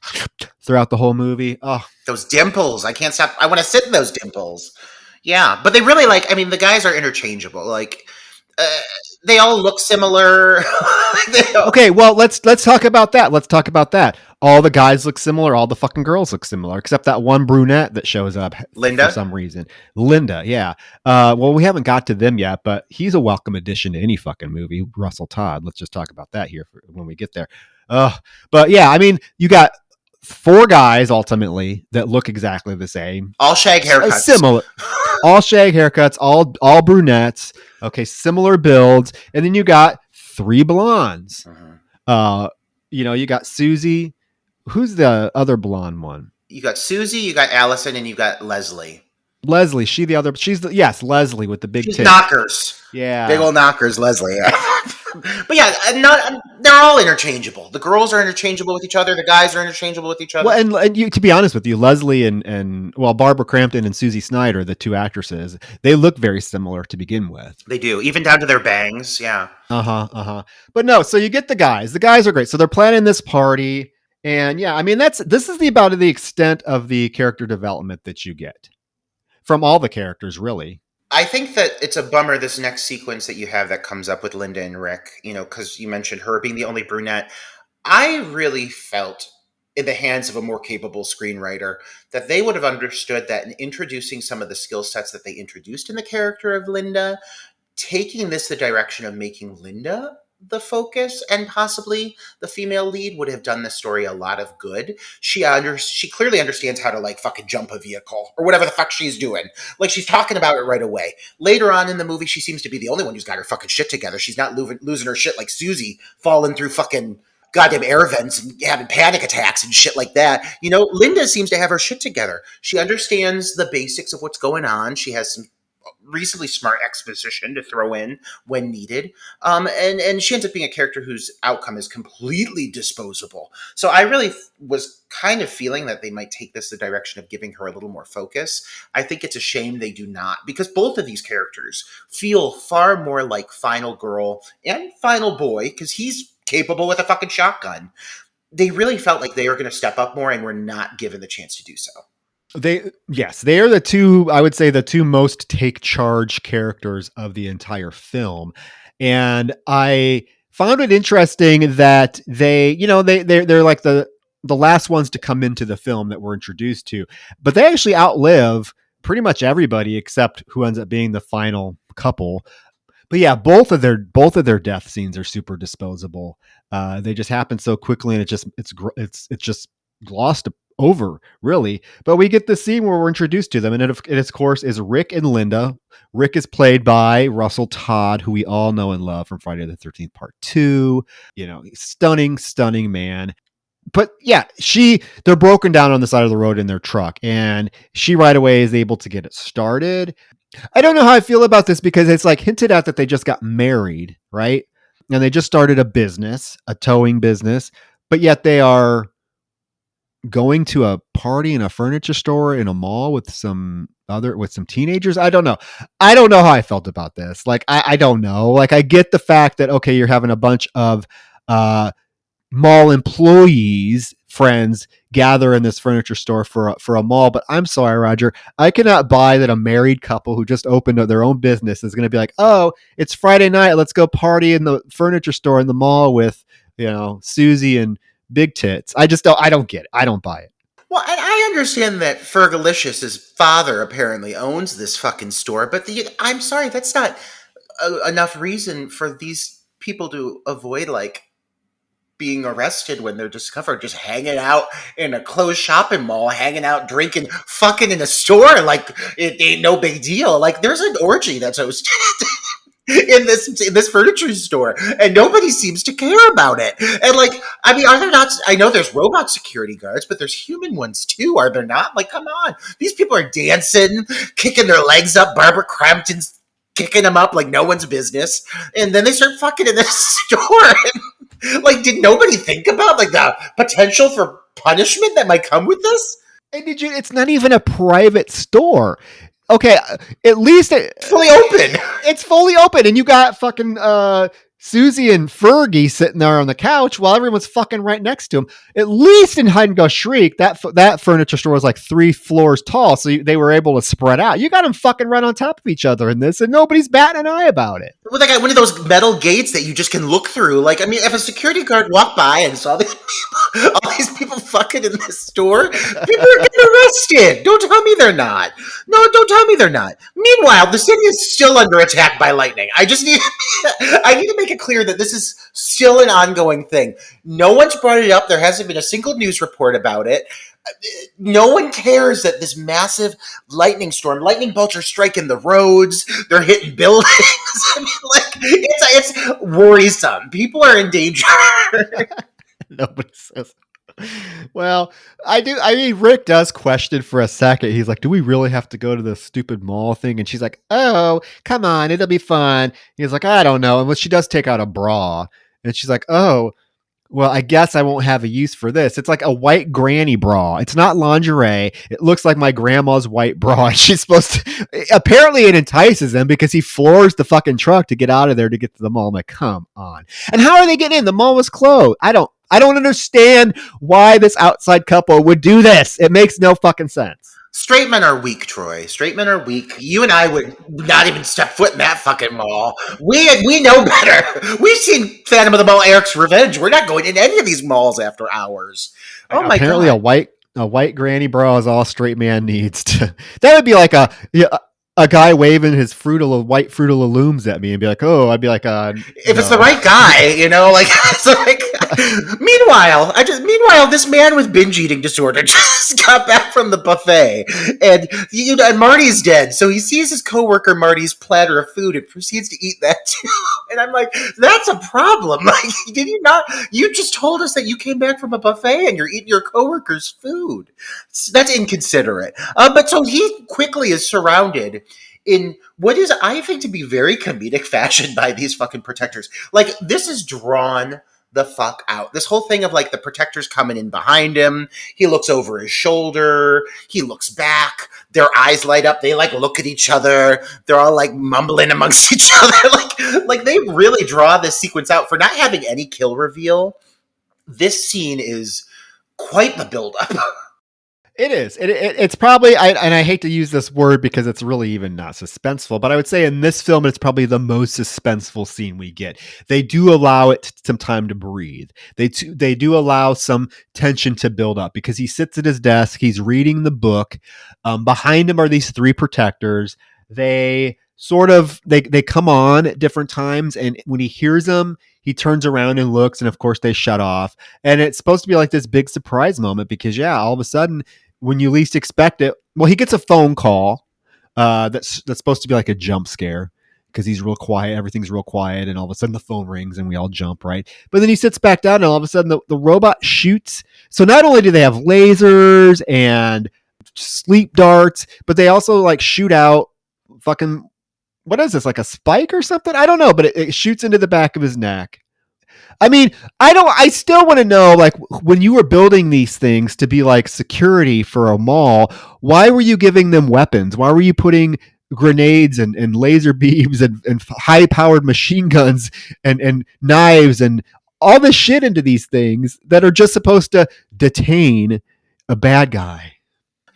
S2: throughout the whole movie. Oh,
S3: those dimples! I can't stop. I want to sit in those dimples. Yeah, but they really the guys are interchangeable. Like they all look similar.
S2: Okay, well let's talk about that. Let's talk about that. All the guys look similar. All the fucking girls look similar, except that one brunette that shows up
S3: Linda
S2: for some reason. Linda, yeah. Well, we haven't got to them yet, but he's a welcome addition to any fucking movie. Russell Todd. Let's just talk about that here when we get there. But yeah, you got 4 guys ultimately that look exactly the same.
S3: All shag haircuts.
S2: Similar. All shag haircuts, all brunettes. Okay, similar builds. And then you got 3 blondes.
S3: Mm-hmm.
S2: You got Susie. Who's the other blonde one?
S3: You got Susie, you got Allison, and you got Leslie.
S2: Leslie, she's Leslie with the big tits.
S3: Knockers.
S2: Yeah.
S3: Big old knockers, Leslie. But yeah, they're all interchangeable. The girls are interchangeable with each other. The guys are interchangeable with each other.
S2: Well, and you, to be honest with you, Leslie and Barbara Crampton and Susie Snyder, the two actresses, they look very similar to begin with.
S3: They do, even down to their bangs. Yeah.
S2: But no, so you get the guys. The guys are great. So they're planning this party, and yeah, I mean this is about the extent of the character development that you get from all the characters, really.
S3: I think that it's a bummer, this next sequence that you have that comes up with Linda and Rick, because you mentioned her being the only brunette. I really felt in the hands of a more capable screenwriter that they would have understood that in introducing some of the skill sets that they introduced in the character of Linda, taking this the direction of making Linda the focus and possibly the female lead would have done the story a lot of good. She clearly understands how to like fucking jump a vehicle or whatever the fuck she's doing. Like she's talking about it right away. Later on in the movie, she seems to be the only one who's got her fucking shit together. She's not losing her shit like Susie falling through fucking goddamn air vents and having panic attacks and shit like that. Linda seems to have her shit together. She understands the basics of what's going on. She has some reasonably smart exposition to throw in when needed. And she ends up being a character whose outcome is completely disposable. So I really was kind of feeling that they might take this the direction of giving her a little more focus. I think it's a shame they do not, because both of these characters feel far more like Final Girl and Final Boy, because he's capable with a fucking shotgun. They really felt like they were going to step up more and were not given the chance to do so.
S2: They are the two, I would say, the two most take charge characters of the entire film. And I found it interesting that they're like the last ones to come into the film that we're introduced to, but they actually outlive pretty much everybody except who ends up being the final couple. But yeah, both of their death scenes are super disposable. They just happen so quickly, and it's just glossed over, really. But we get the scene where we're introduced to them, and it of course is Rick and Linda. Rick is played by Russell Todd, who we all know and love from Friday the 13th Part 2. Stunning man. But yeah, they're broken down on the side of the road in their truck, and she right away is able to get it started. I don't know how I feel about this, because it's like hinted at that they just got married, right? And they just started a towing business, but yet they are going to a party in a furniture store in a mall with some teenagers. I don't know how I felt about this. Like, I don't know. Like, I get the fact that, okay, you're having a bunch of, mall employees friends gather in this furniture store for a mall, but I'm sorry, Roger, I cannot buy that a married couple who just opened their own business is going to be like, oh, it's Friday night, let's go party in the furniture store in the mall with Susie and Big Tits. I don't get it. I don't buy it.
S3: Well, and I understand that Fergalicious' father apparently owns this fucking store, but I'm sorry, that's not enough reason for these people to avoid like being arrested when they're discovered just hanging out in a closed shopping mall, hanging out, drinking, fucking in a store. Like, it ain't no big deal. Like, there's an orgy that's hosted in this furniture store, and nobody seems to care about it. And like, I mean, are there not? I know there's robot security guards, but there's human ones too, are there not? Like, come on, these people are dancing, kicking their legs up. Barbara Crampton's kicking them up like no one's business, and then they start fucking in this store. Like, did nobody think about like the potential for punishment that might come with this?
S2: And it's not even a private store. Okay, at least
S3: it's fully open.
S2: It's fully open, and you got fucking Susie and Fergie sitting there on the couch while everyone's fucking right next to him. At least in Hide and Go Shriek, that furniture store was like 3 floors tall, so they were able to spread out. You got them fucking right on top of each other in this, and nobody's batting an eye about it.
S3: Well, they got one of those metal gates that you just can look through. Like, I mean, if a security guard walked by and saw all these people fucking in this store, people are getting arrested. Don't tell me they're not. No, don't tell me they're not. Meanwhile, the city is still under attack by lightning. I need to make it clear that this is still an ongoing thing. No one's brought it up. There hasn't been a single news report about it. No one cares that this massive lightning bolts are striking the roads. They're hitting buildings. I mean, like, it's worrisome. People are in danger.
S2: Nobody says. Well, I do. I mean, Rick does question for a second. He's like, "Do we really have to go to the stupid mall thing?" And she's like, "Oh, come on, it'll be fun." He's like, "I don't know." And when she does take out a bra, and she's like, "Oh, well, I guess I won't have a use for this." It's like a white granny bra. It's not lingerie. It looks like my grandma's white bra. She's supposed to. Apparently, it entices him because he floors the fucking truck to get out of there to get to the mall. I'm like, come on. And how are they getting in? The mall was closed. I don't understand why this outside couple would do this. It makes no fucking sense.
S3: Straight men are weak, Troy. Straight men are weak. You and I would not even step foot in that fucking mall. We know better. We've seen Phantom of the Mall, Eric's Revenge. We're not going in any of these malls after hours. Oh my
S2: Apparently,
S3: god!
S2: a white granny bra is all a straight man needs to. That would be like a guy waving his white Fruit of the Looms at me and be like, "Oh," I'd be like,
S3: If it's
S2: no."
S3: the right guy, like, it's like. Meanwhile, this man with binge eating disorder just got back from the buffet, and and Marty's dead. So he sees his coworker Marty's platter of food and proceeds to eat that too. And I'm like, that's a problem. Like, did you not? You just told us that you came back from a buffet and you're eating your coworker's food. That's inconsiderate. But so he quickly is surrounded in what is, I think, to be very comedic fashion by these fucking protectors. Like, this is drawn the fuck out. This whole thing of like the protectors coming in behind him. He looks over his shoulder. He looks back. Their eyes light up. They like look at each other. They're all like mumbling amongst each other. Like they really draw this sequence out for not having any kill reveal. This scene is quite the buildup.
S2: It is. It's probably, and I hate to use this word because it's really even not suspenseful, but I would say in this film, it's probably the most suspenseful scene we get. They do allow it some time to breathe. They do allow some tension to build up because he sits at his desk. He's reading the book. Behind him are these three protectors. They come on at different times. And when he hears them, he turns around and looks, and of course they shut off. And it's supposed to be like this big surprise moment because all of a sudden, when you least expect it, well, he gets a phone call that's supposed to be like a jump scare because he's real quiet. Everything's real quiet. And all of a sudden the phone rings and we all jump, right? But then he sits back down and all of a sudden the robot shoots. So not only do they have lasers and sleep darts, but they also like shoot out fucking, what is this, like a spike or something? I don't know, but it shoots into the back of his neck. I mean, I still want to know, like, when you were building these things to be like security for a mall, why were you giving them weapons? Why were you putting grenades and laser beams and high powered machine guns and knives and all this shit into these things that are just supposed to detain a bad guy?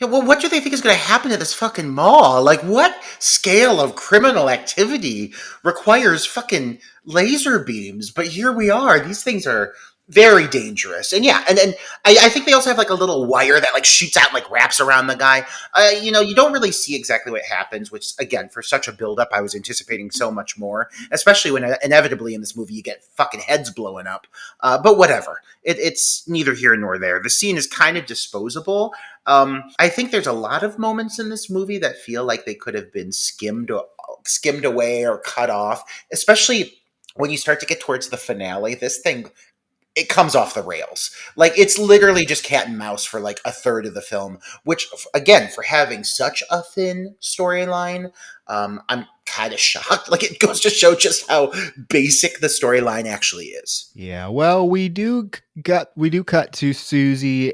S3: Yeah, well, what do they think is going to happen at this fucking mall? Like, what scale of criminal activity requires fucking laser beams? But here we are. These things are very dangerous. And yeah, and I think they also have like a little wire that like shoots out and like wraps around the guy. You don't really see exactly what happens, which again, for such a buildup, I was anticipating so much more, especially when inevitably in this movie you get fucking heads blowing up. But whatever. It's neither here nor there. The scene is kind of disposable. I think there's a lot of moments in this movie that feel like they could have been skimmed away or cut off, especially when you start to get towards the finale. This thing, it comes off the rails. Like, it's literally just cat and mouse for like a third of the film, which again, for having such a thin storyline, I'm kind of shocked. Like, it goes to show just how basic the storyline actually is.
S2: Yeah, well, we do cut to Susie.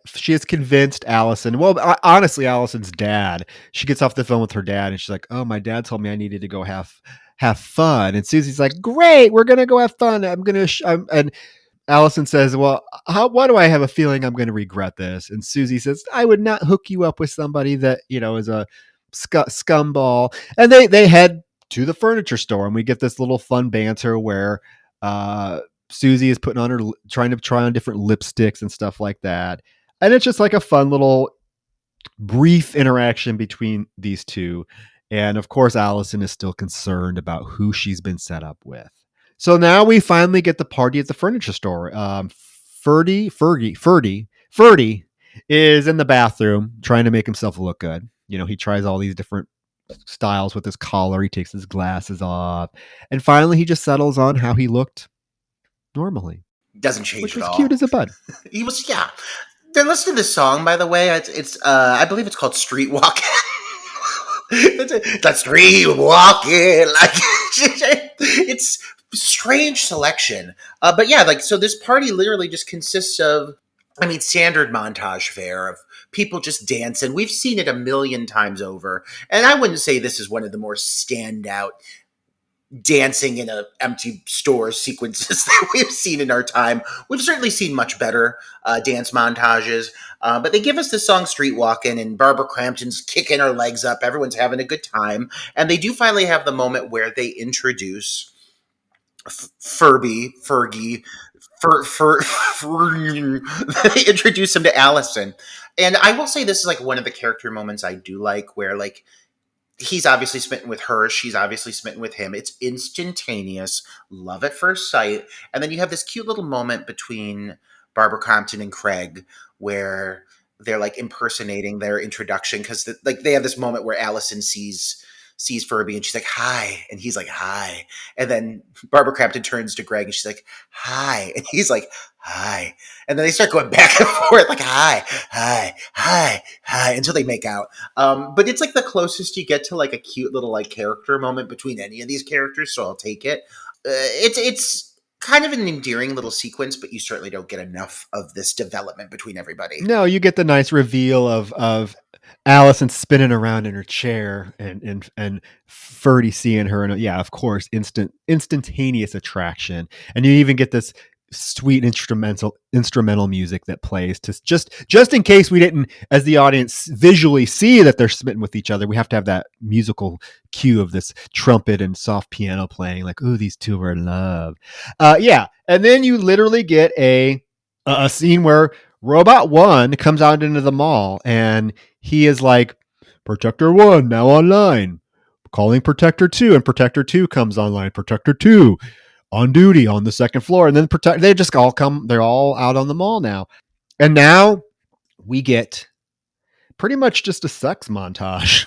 S2: She has convinced Allison. Well, honestly, Allison's dad. She gets off the phone with her dad, and she's like, "Oh, my dad told me I needed to go have fun." And Susie's like, "Great, we're gonna go have fun. And Allison says, "Well, why do I have a feeling I'm going to regret this?" And Susie says, "I would not hook you up with somebody that is a scumball." And they head to the furniture store, and we get this little fun banter where Susie is trying to try on different lipsticks and stuff like that. And it's just like a fun little brief interaction between these two. And of course, Allison is still concerned about who she's been set up with. So now we finally get the party at the furniture store. Ferdy is in the bathroom trying to make himself look good. He tries all these different styles with his collar. He takes his glasses off. And finally, he just settles on how he looked normally.
S3: Doesn't change
S2: which
S3: at
S2: was
S3: all.
S2: cute as a bud.
S3: He was, yeah. Then listen to this song, by the way. It's I believe it's called Street Walking. That street walking, like it's strange selection. But yeah, like so, this party literally just consists of, I mean, standard montage fare of people just dancing. We've seen it a million times over, and I wouldn't say this is one of the more standout dancing in a empty store sequences that we've seen in our time. We've certainly seen much better dance montages, but they give us the song Street Walking, and Barbara Crampton's kicking her legs up. Everyone's having a good time, and they do finally have the moment where they introduce Fergie, they introduce him to Allison. And I will say this is like one of the character moments I do like, where like he's obviously smitten with her. She's obviously smitten with him. It's instantaneous, love at first sight. And then you have this cute little moment between Barbara Compton and Craig where they're like impersonating their introduction, because like they have this moment where Allison sees Furby and she's like, hi. And he's like, hi. And then Barbara Crampton turns to Greg and she's like, hi. And he's like, hi. And then they start going back and forth like, hi, hi, hi, hi, until they make out. But it's like the closest you get to like a cute little like character moment between any of these characters. So I'll take it. It's kind of an endearing little sequence, but you certainly don't get enough of this development between everybody.
S2: No, you get the nice reveal of Allison spinning around in her chair and Ferdy seeing her, and yeah, of course, instantaneous attraction, and you even get this sweet instrumental music that plays to just in case we didn't, as the audience, visually see that they're smitten with each other. We have to have that musical cue of this trumpet and soft piano playing, like, "Ooh, these two are in love." Yeah, and then you literally get a scene where Robot 1 comes out into the mall and he is like, Protector 1 now online, calling Protector 2, and Protector 2 comes online. Protector 2 on duty on the second floor, and then they just all come. They're all out on the mall now, and now we get pretty much just a sex montage.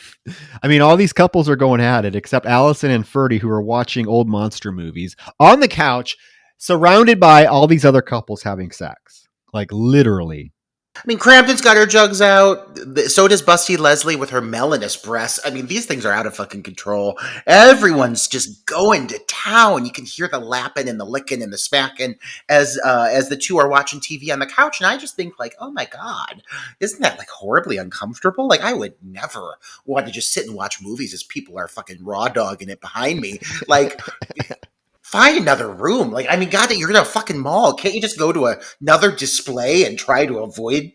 S2: I mean, all these couples are going at it, except Allison and Ferdy, who are watching old monster movies on the couch, surrounded by all these other couples having sex. Like, literally.
S3: I mean, Crampton's got her jugs out. So does Busty Leslie with her melanous breasts. I mean, these things are out of fucking control. Everyone's just going to town. You can hear the lapping and the licking and the smacking as the two are watching TV on the couch. And I just think, like, oh my God, isn't that like horribly uncomfortable? Like, I would never want to just sit and watch movies as people are fucking raw dogging it behind me. Like, find another room. Like, I mean, God, you're in a fucking mall. Can't you just go to another display and try to avoid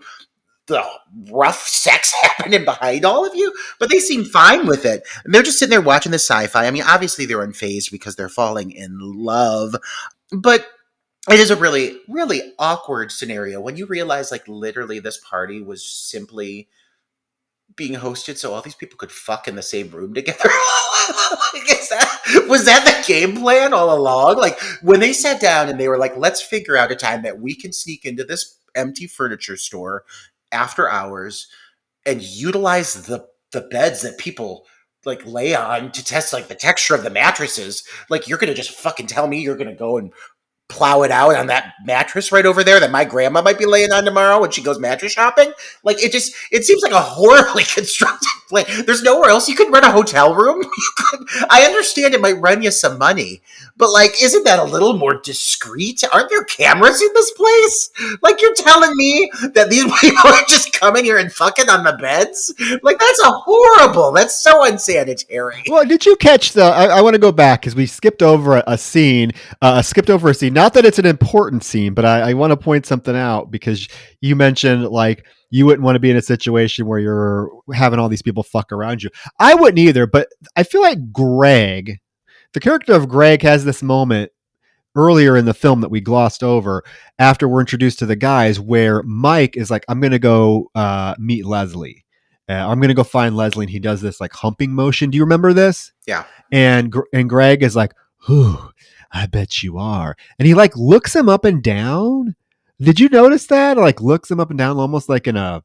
S3: the rough sex happening behind all of you? But they seem fine with it. And they're just sitting there watching the sci-fi. I mean, obviously they're unfazed because they're falling in love. But it is a really, really awkward scenario when you realize, like, literally this party was simply being hosted so all these people could fuck in the same room together. Was that the game plan all along? Like, when they sat down and they were like, let's figure out a time that we can sneak into this empty furniture store after hours and utilize the beds that people like lay on to test like the texture of the mattresses. Like, you're gonna just fucking tell me you're gonna go and plow it out on that mattress right over there that my grandma might be laying on tomorrow when she goes mattress shopping? Like, it seems like a horribly constructed plan. There's nowhere else you could rent a hotel room. I understand it might run you some money, but like, isn't that a little more discreet? Aren't there cameras in this place? Like, you're telling me that these people are just coming here and fucking on the beds? Like, that's that's so unsanitary.
S2: Well, did you catch I want to go back because we skipped over a scene. Not that it's an important scene, but I want to point something out because you mentioned like you wouldn't want to be in a situation where you're having all these people fuck around you. I wouldn't either, but I feel like Greg, the character of Greg, has this moment earlier in the film that we glossed over after we're introduced to the guys where Mike is like, I'm going to go meet Leslie. I'm going to go find Leslie. And he does this like humping motion. Do you remember this?
S3: Yeah.
S2: And Greg is like, whew, I bet you are. And he like looks him up and down. Did you notice that? Like looks him up and down almost like in a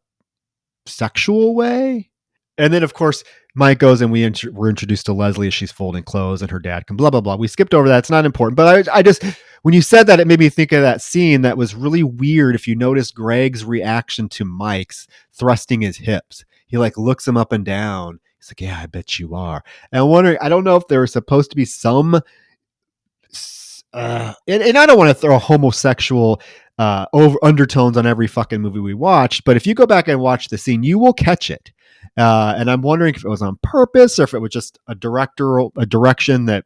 S2: sexual way. And then, of course, Mike goes and we're introduced to Leslie as she's folding clothes and her dad can blah, blah, blah. We skipped over that. It's not important. But I just, when you said that, it made me think of that scene that was really weird. If you notice Greg's reaction to Mike's thrusting his hips, he like looks him up and down. He's like, yeah, I bet you are. And I'm wondering, I don't know if there was supposed to be some, and I don't want to throw homosexual over undertones on every fucking movie we watched, but if you go back and watch the scene, you will catch it. And I'm wondering if it was on purpose or if it was just a direction that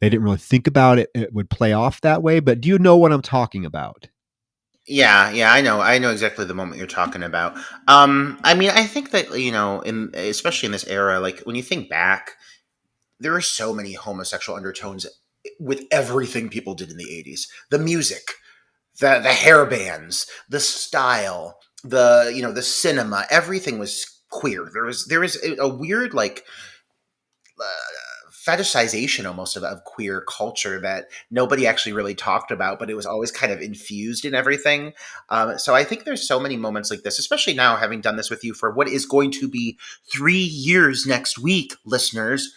S2: they didn't really think about it would play off that way. But do you know what I'm talking about?
S3: Yeah, I know exactly the moment you're talking about. I mean, I think that especially in this era, like when you think back, there are so many homosexual undertones with everything people did in the 80s. The music, the hair bands, the style, the cinema, everything was queer. There was a weird like fetishization almost of queer culture that nobody actually really talked about, but it was always kind of infused in everything. So I think there's so many moments like this, especially now having done this with you for what is going to be 3 years next week, listeners.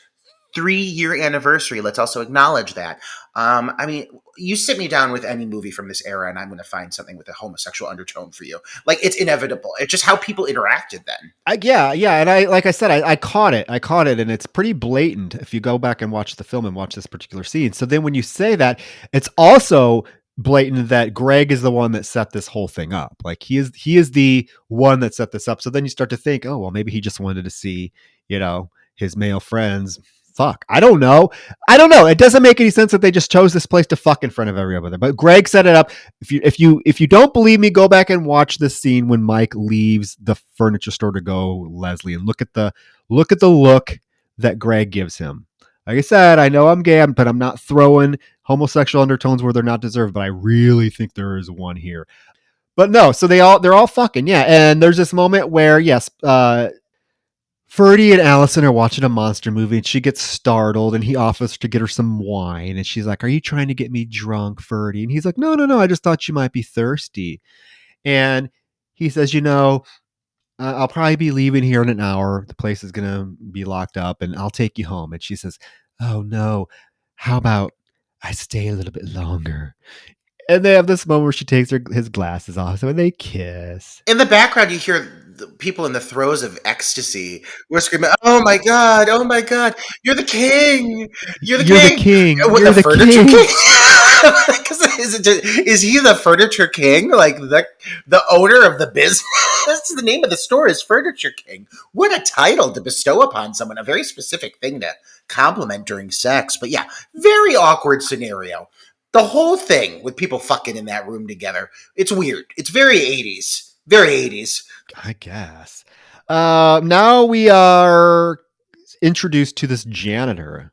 S3: 3-year anniversary. Let's also acknowledge that. I mean, you sit me down with any movie from this era, and I'm going to find something with a homosexual undertone for you. Like it's inevitable. It's just how people interacted then.
S2: Yeah, and like I said, I caught it. I caught it, and it's pretty blatant if you go back and watch the film and watch this particular scene. So then when you say that, it's also blatant that Greg is the one that set this whole thing up. Like he is the one that set this up. So then you start to think, oh well, maybe he just wanted to see, his male friends. Fuck. I don't know. It doesn't make any sense that they just chose this place to fuck in front of every other. But Greg set it up. If you don't believe me, go back and watch this scene when Mike leaves the furniture store to go Leslie and look at the look that Greg gives him. Like I said, I know I'm gay, but I'm not throwing homosexual undertones where they're not deserved. But I really think there is one here. But no, so they're all fucking, yeah. And there's this moment where yes, Ferdy and Allison are watching a monster movie and she gets startled and he offers to get her some wine. And she's like, are you trying to get me drunk, Ferdy? And he's like, no. I just thought you might be thirsty. And he says, I'll probably be leaving here in an hour. The place is going to be locked up and I'll take you home. And she says, oh no, how about I stay a little bit longer? And they have this moment where she takes his glasses off and they kiss.
S3: In the background, you hear the people in the throes of ecstasy. We're screaming, oh my God, you're the king. You're the
S2: You're
S3: king.
S2: the king.
S3: What,
S2: You're
S3: the
S2: the
S3: furniture
S2: king.
S3: king? Is he the furniture king? Like the owner of the business? The name of the store is Furniture King. What a title to bestow upon someone. A very specific thing to compliment during sex. But yeah, very awkward scenario. The whole thing with people fucking in that room together. It's weird. It's very 80s. Very 80s.
S2: I guess. Now we are introduced to this janitor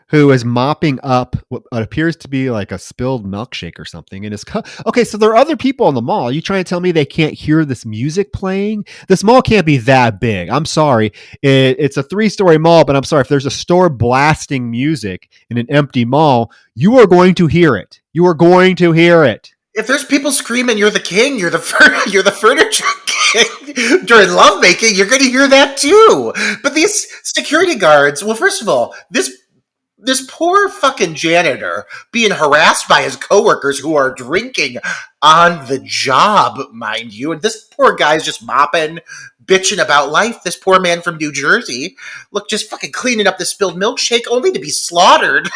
S2: who is mopping up what appears to be like a spilled milkshake or something in his cup. Okay, so there are other people in the mall. Are you trying to tell me they can't hear this music playing? This mall can't be that big. I'm sorry. It's a 3-story mall, but I'm sorry. If there's a store blasting music in an empty mall, you are going to hear it. You are going to hear it.
S3: If there's people screaming, you're the king, you're the furniture king during lovemaking, you're going to hear that too. But these security guards, well, first of all, this poor fucking janitor being harassed by his coworkers who are drinking on the job, mind you. And this poor guy's just mopping, bitching about life. This poor man from New Jersey, look, just fucking cleaning up the spilled milkshake only to be slaughtered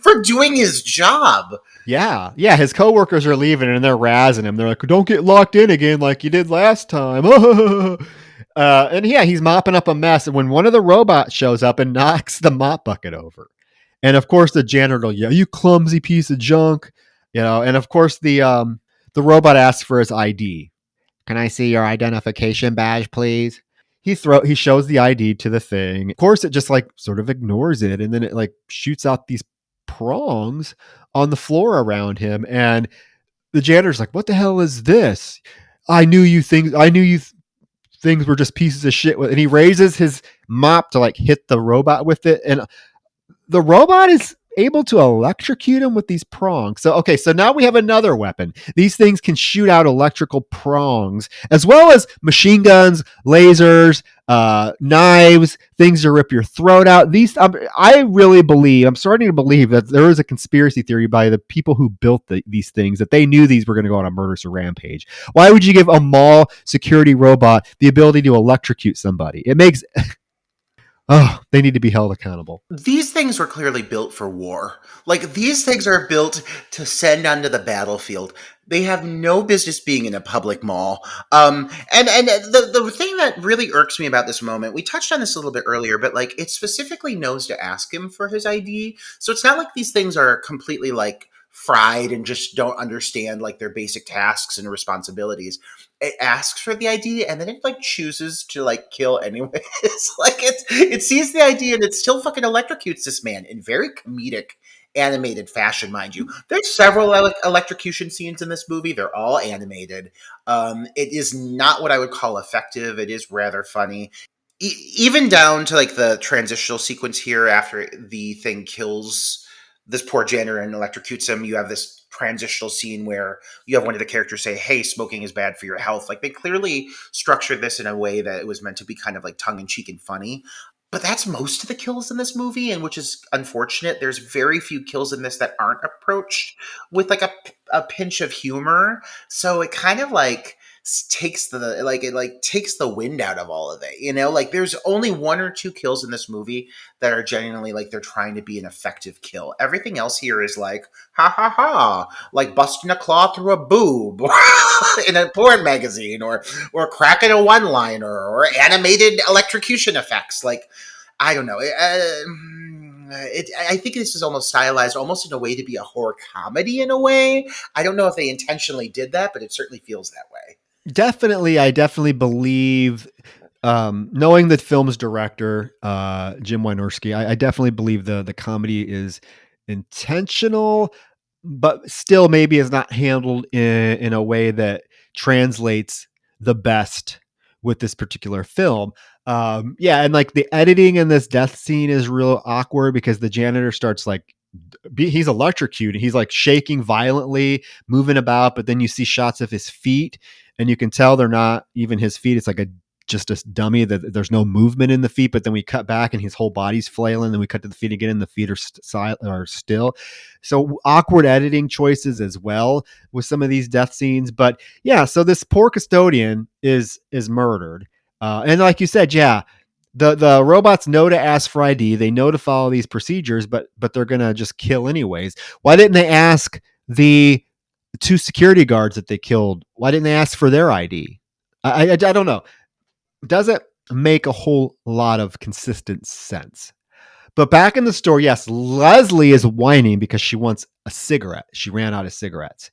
S3: for doing his job.
S2: Yeah. His coworkers are leaving and they're razzing him. They're like, don't get locked in again like you did last time. And yeah, he's mopping up a mess. And when one of the robots shows up and knocks the mop bucket over. And of course, the janitor will yell, you clumsy piece of junk. And of course, the robot asks for his ID. Can I see your identification badge, please? He shows the ID to the thing. Of course, it just like sort of ignores it. And then it like shoots out these prongs on the floor around him. And the janitor's like, what the hell is this? I knew you things were just pieces of shit. And he raises his mop to like hit the robot with it. And the robot able to electrocute him with these prongs. So, okay, so now we have another weapon. These things can shoot out electrical prongs, as well as machine guns, lasers, knives, things to rip your throat out. I really believe, I'm starting to believe that there is a conspiracy theory by the people who built these things, that they knew these were going to go on a murderous rampage. Why would you give a mall security robot the ability to electrocute somebody? It makes... Oh, they need to be held accountable.
S3: These things were clearly built for war. Like, these things are built to send onto the battlefield. They have no business being in a public mall. And the thing that really irks me about this moment, we touched on this a little bit earlier, but like, it specifically knows to ask him for his ID. So it's not like these things are completely like fried and just don't understand like their basic tasks and responsibilities. It asks for the ID and then it like chooses to like kill anyways. Like it sees the ID and it still fucking electrocutes this man in very comedic animated fashion, mind you. There's several electrocution scenes in this movie. They're all animated. It is not what I would call effective. It is rather funny. Even down to like the transitional sequence here after the thing kills this poor janitor and electrocutes him. You have this transitional scene where you have one of the characters say, "Hey, smoking is bad for your health." Like, they clearly structured this in a way that it was meant to be kind of like tongue in cheek and funny. But that's most of the kills in this movie, and which is unfortunate. There's very few kills in this that aren't approached with like a pinch of humor. So it kind of like takes the wind out of all of it. You know, like there's only one or two kills in this movie that are genuinely like they're trying to be an effective kill. Everything else here is like ha ha ha, like busting a claw through a boob in a porn magazine, or cracking a one-liner, or animated electrocution effects. Like, I don't know. I think this is almost stylized, almost in a way to be a horror comedy in a way. I don't know if they intentionally did that, but it certainly feels that way.
S2: I definitely believe, knowing the film's director, Jim Wynorski, I definitely believe the comedy is intentional, but still maybe is not handled in a way that translates the best with this particular film. Yeah, and like the editing in this death scene is real awkward because the janitor starts like he's electrocuted. He's like shaking violently, moving about, but then you see shots of his feet, and you can tell they're not even his feet. It's like just a dummy, that there's no movement in the feet. But then we cut back, and his whole body's flailing. Then we cut to the feet again, and the feet are still. So awkward editing choices as well with some of these death scenes. But yeah, so this poor custodian is murdered, and like you said, yeah. The robots know to ask for ID. They know to follow these procedures, but they're gonna just kill anyways. Why didn't they ask the two security guards that they killed? Why didn't they ask for their ID? I don't know. Doesn't make a whole lot of consistent sense. But back in the store, yes, Leslie is whining because she wants a cigarette. She ran out of cigarettes.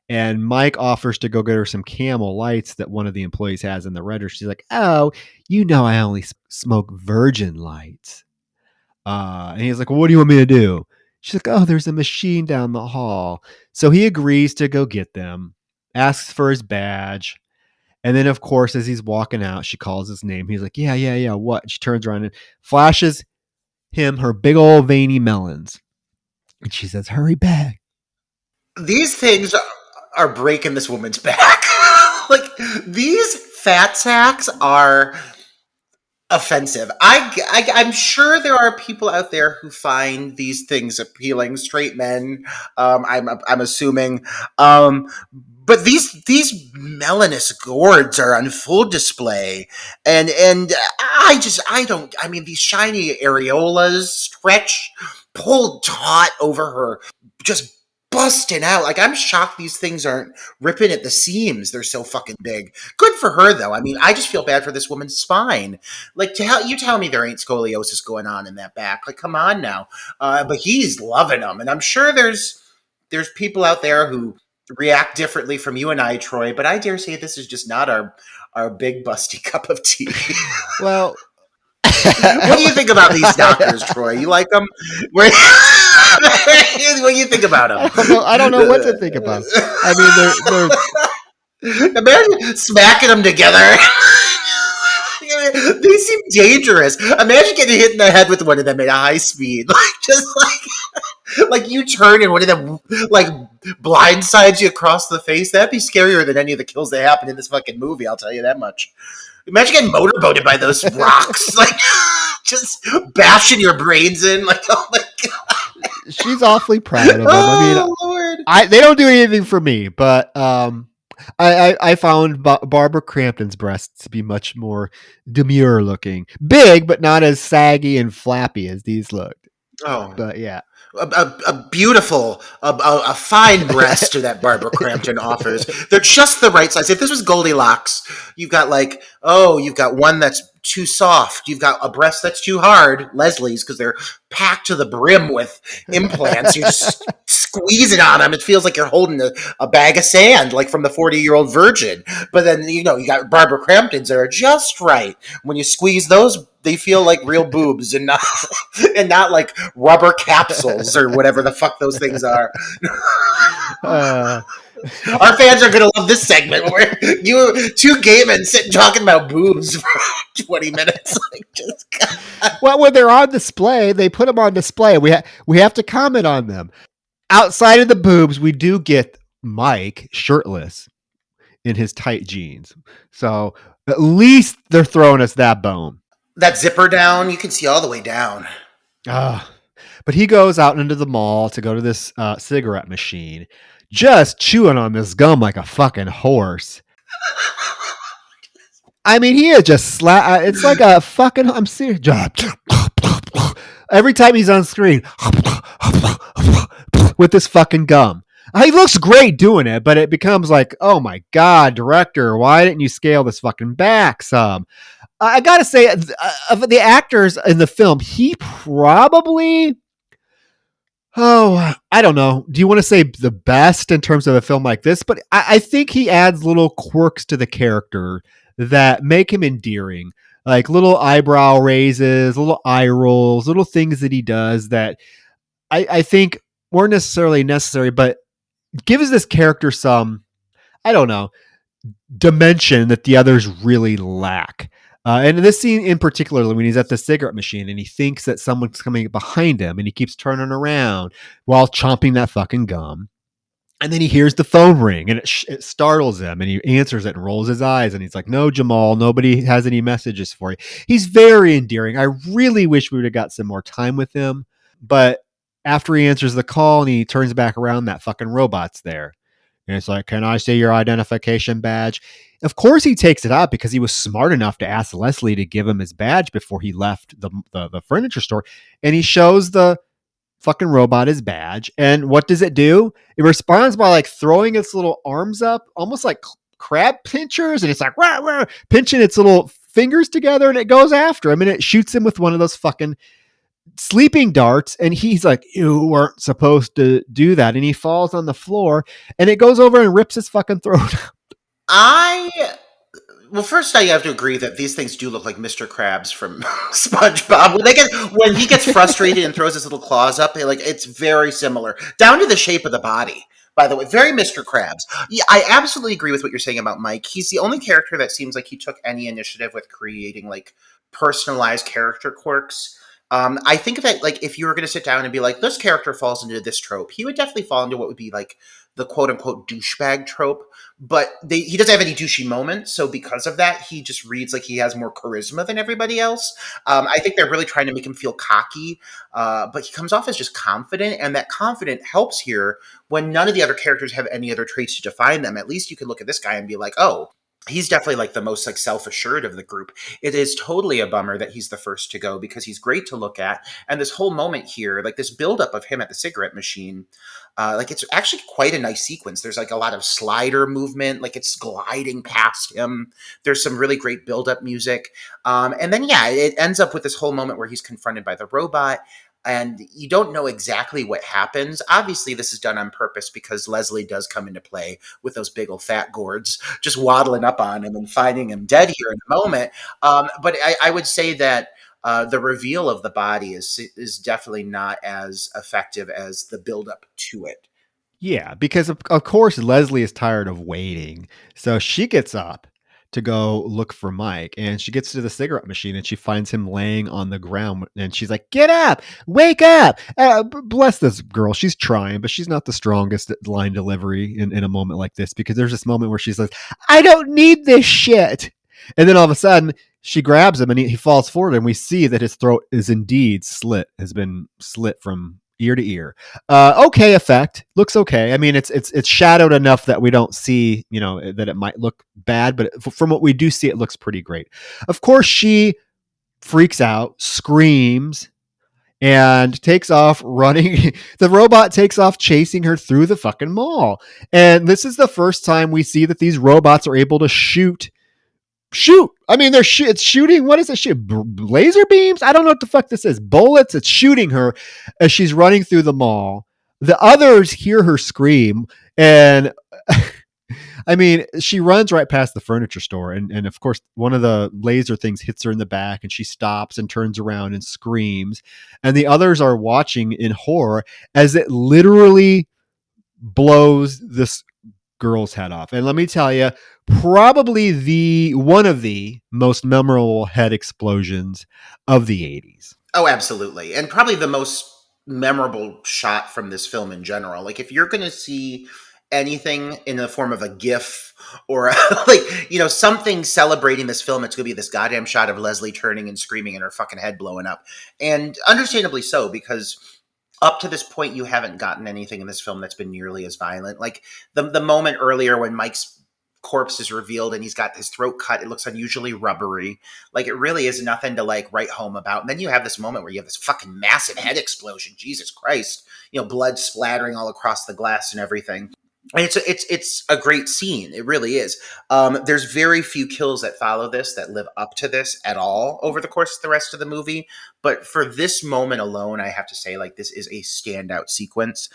S2: And Mike offers to go get her some Camel Lights that one of the employees has in the register. She's like, "Oh, you know I only smoke Virgin Lights." And he's like, "Well, what do you want me to do?" She's like, "Oh, there's a machine down the hall." So he agrees to go get them, asks for his badge. And then, of course, as he's walking out, she calls his name. He's like, yeah, what? And she turns around and flashes him her big old veiny melons. And she says, "Hurry back."
S3: These things are breaking this woman's back. Like, these fat sacks are offensive. I'm sure there are people out there who find these things appealing. Straight men, I'm assuming. But these melanous gourds are on full display, and I mean, these shiny areolas stretch, pulled taut over her, just busting out. Like, I'm shocked these things aren't ripping at the seams. They're so fucking big. Good for her, though. I mean, I just feel bad for this woman's spine. Like, you tell me there ain't scoliosis going on in that back. Like, come on now. But he's loving them, and I'm sure there's people out there who react differently from you and I, Troy. But I dare say this is just not our big busty cup of tea.
S2: Well,
S3: what do you think about these doctors, Troy? You like them? What do you think about them?
S2: I don't know what to think about. I mean, they're
S3: imagine smacking them together. They seem dangerous. Imagine getting hit in the head with one of them at a high speed, like just like. Like you turn and one of them like blindsides you across the face. That'd be scarier than any of the kills that happen in this fucking movie. I'll tell you that much. Imagine getting motorboated by those rocks, like just bashing your brains in. Like, oh my god,
S2: She's awfully proud of him.
S3: oh Lord.
S2: They don't do anything for me, but I found Barbara Crampton's breasts to be much more demure looking, big but not as saggy and flappy as these looked.
S3: Oh,
S2: But yeah,
S3: a beautiful, a fine breast that Barbara Crampton offers. They're just the right size. If this was Goldilocks, you've got like, oh, you've got one that's too soft. You've got a breast that's too hard, Leslie's, because they're packed to the brim with implants. You just squeeze it on them. It feels like you're holding a bag of sand, like from the 40-year-old virgin. But then, you got Barbara Crampton's that are just right. When you squeeze those, they feel like real boobs and not like rubber capsules or whatever the fuck those things are. Our fans are gonna love this segment where you two gay men sitting talking about boobs for 20 minutes.
S2: well, when they're on display, they put them on display. We have to comment on them. Outside of the boobs, we do get Mike shirtless in his tight jeans. So at least they're throwing us that bone.
S3: That zipper down, you can see all the way down.
S2: But he goes out into the mall to go to this cigarette machine, just chewing on this gum like a fucking horse. I mean, he is just it's like a fucking. I'm serious. Every time he's on screen with this fucking gum. He looks great doing it, but it becomes like, oh my God, director, why didn't you scale this fucking back some? I gotta say, of the actors in the film, he probably, I don't know. Do you want to say the best in terms of a film like this? But I think he adds little quirks to the character that make him endearing, like little eyebrow raises, little eye rolls, little things that he does that I think weren't necessarily necessary, but gives this character some, I don't know, dimension that the others really lack. And in this scene in particular, when he's at the cigarette machine and he thinks that someone's coming behind him and he keeps turning around while chomping that fucking gum. And then he hears the phone ring and it startles him and he answers it and rolls his eyes. And he's like, no, Jamal, nobody has any messages for you. He's very endearing. I really wish we would have got some more time with him. But after he answers the call and he turns back around, that fucking robot's there. And it's like, can I see your identification badge? Of course he takes it out because he was smart enough to ask Leslie to give him his badge before he left the furniture store. And he shows the fucking robot his badge. And what does it do? It responds by like throwing its little arms up, almost like crab pinchers. And it's like, rah, rah, pinching its little fingers together and it goes after him and it shoots him with one of those fucking sleeping darts, and he's like, you weren't supposed to do that, and he falls on the floor and it goes over and rips his fucking throat.
S3: Well, first I have to agree that these things do look like Mr. Krabs from SpongeBob. When he gets frustrated and throws his little claws up, it's very similar, down to the shape of the body. By the way, very Mr. Krabs. Yeah, I absolutely agree with what you're saying about Mike. He's the only character that seems like he took any initiative with creating like personalized character quirks. I think that like if you were going to sit down and be like, this character falls into this trope, he would definitely fall into what would be like the quote unquote douchebag trope. But he doesn't have any douchey moments, so because of that, he just reads like he has more charisma than everybody else. I think they're really trying to make him feel cocky, but he comes off as just confident, and that confident helps here when none of the other characters have any other traits to define them. At least you can look at this guy and be like, oh, he's definitely like the most like self-assured of the group. It is totally a bummer that he's the first to go because he's great to look at. And this whole moment here, like this buildup of him at the cigarette machine, like it's actually quite a nice sequence. There's like a lot of slider movement, like it's gliding past him. There's some really great buildup music. And then, yeah, it ends up with this whole moment where he's confronted by the robot. And you don't know exactly what happens. Obviously, this is done on purpose because Leslie does come into play with those big old fat gourds, just waddling up on him and finding him dead here in a moment. But I would say that the reveal of the body is definitely not as effective as the buildup to it.
S2: Yeah, because of course Leslie is tired of waiting. So she gets up to go look for Mike, and she gets to the cigarette machine and she finds him laying on the ground, and she's like, "Get up, wake up." Bless this girl, she's trying, but she's not the strongest at line delivery in a moment like this, because there's this moment where she's like, "I don't need this shit," and then all of a sudden she grabs him and he falls forward, and we see that his throat is indeed has been slit from ear to ear. Okay effect, looks okay. I mean, it's shadowed enough that we don't see, that it might look bad, but from what we do see, it looks pretty great. Of course, she freaks out, screams, and takes off running. The robot takes off chasing her through the fucking mall. And this is the first time we see that these robots are able to shoot. I mean, it's shooting. What is it? Laser beams? I don't know what the fuck this is. Bullets. It's shooting her as she's running through the mall. The others hear her scream, and I mean, she runs right past the furniture store, and of course, one of the laser things hits her in the back, and she stops and turns around and screams. And the others are watching in horror as it literally blows this girl's head off. And let me tell you, probably one of the most memorable head explosions of the 80s.
S3: Oh, absolutely. And probably the most memorable shot from this film in general. Like, if you're going to see anything in the form of a GIF or something celebrating this film, it's going to be this goddamn shot of Leslie turning and screaming and her fucking head blowing up. And understandably so, because up to this point, you haven't gotten anything in this film that's been nearly as violent. Like the moment earlier when Mike's corpse is revealed and he's got his throat cut, it looks unusually rubbery. Like, it really is nothing to write home about. And then you have this moment where you have this fucking massive head explosion. Jesus Christ. Blood splattering all across the glass and everything. And it's a great scene. It really is. There's very few kills that follow this that live up to this at all over the course of the rest of the movie. But for this moment alone, I have to say, this is a standout sequence.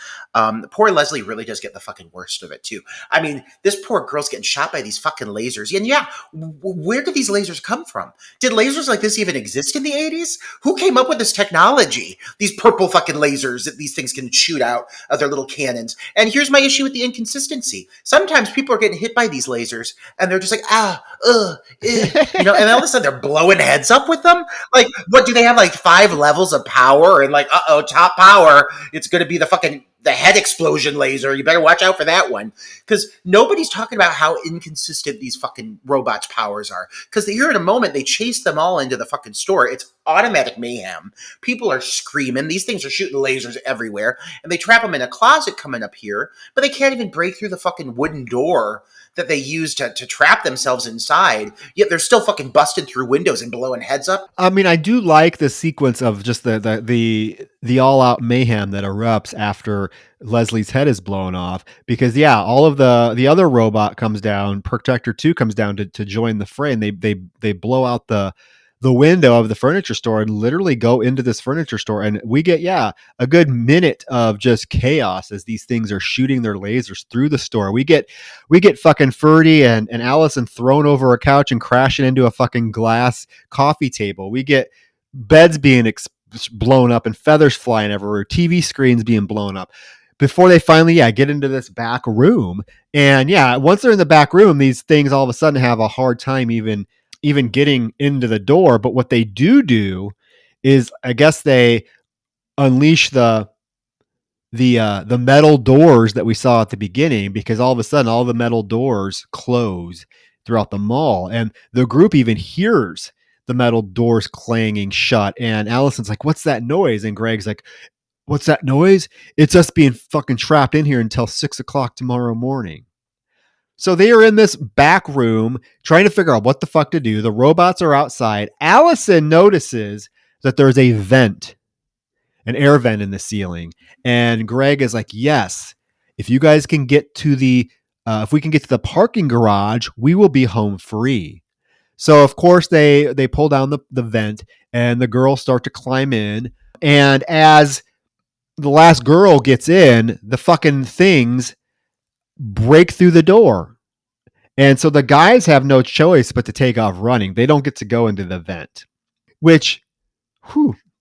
S3: Poor Leslie really does get the fucking worst of it too. I mean, this poor girl's getting shot by these fucking lasers. And yeah, where did these lasers come from? Did lasers like this even exist in the 80s? Who came up with this technology? These purple fucking lasers that these things can shoot out of their little cannons. And here's my issue with the inconsistency. Sometimes people are getting hit by these lasers and they're just like, and all of a sudden they're blowing heads up with them. Like, what do they have? 5 levels of power and top power. It's going to be the head explosion laser. You better watch out for that one. Because nobody's talking about how inconsistent these fucking robots' powers are. Because here in a moment, they chase them all into the fucking store. It's automatic mayhem. People are screaming. These things are shooting lasers everywhere. And they trap them in a closet coming up here. But they can't even break through the fucking wooden door that they use to trap themselves inside. Yet they're still fucking busting through windows and blowing heads up.
S2: I mean, I do like the sequence of just the all-out mayhem that erupts after Leslie's head is blown off, because all of the other robot comes down, Protector 2 comes down to join the fray, and they blow out the window of the furniture store and literally go into this furniture store, and we get a good minute of just chaos as these things are shooting their lasers through the store. We get fucking Ferdy and Allison thrown over a couch and crashing into a fucking glass coffee table. We get beds being blown up and feathers flying everywhere, TV screens being blown up, before they finally get into this back room. And once they're in the back room, these things all of a sudden have a hard time even getting into the door. But what they do is, I guess, they unleash the metal doors that we saw at the beginning, because all of a sudden all the metal doors close throughout the mall, and the group even hears the metal doors clanging shut. And Allison's like, "What's that noise?" And Greg's like, "What's that noise? It's us being fucking trapped in here until 6:00 tomorrow morning." So they are in this back room trying to figure out what the fuck to do. The robots are outside. Allison notices that there's a vent, an air vent in the ceiling. And Greg is like, "Yes, if you guys can get to if we can get to the parking garage, we will be home free." So of course they pull down the vent, and the girls start to climb in. And as the last girl gets in, the fucking things break through the door. And so the guys have no choice but to take off running. They don't get to go into the vent, which,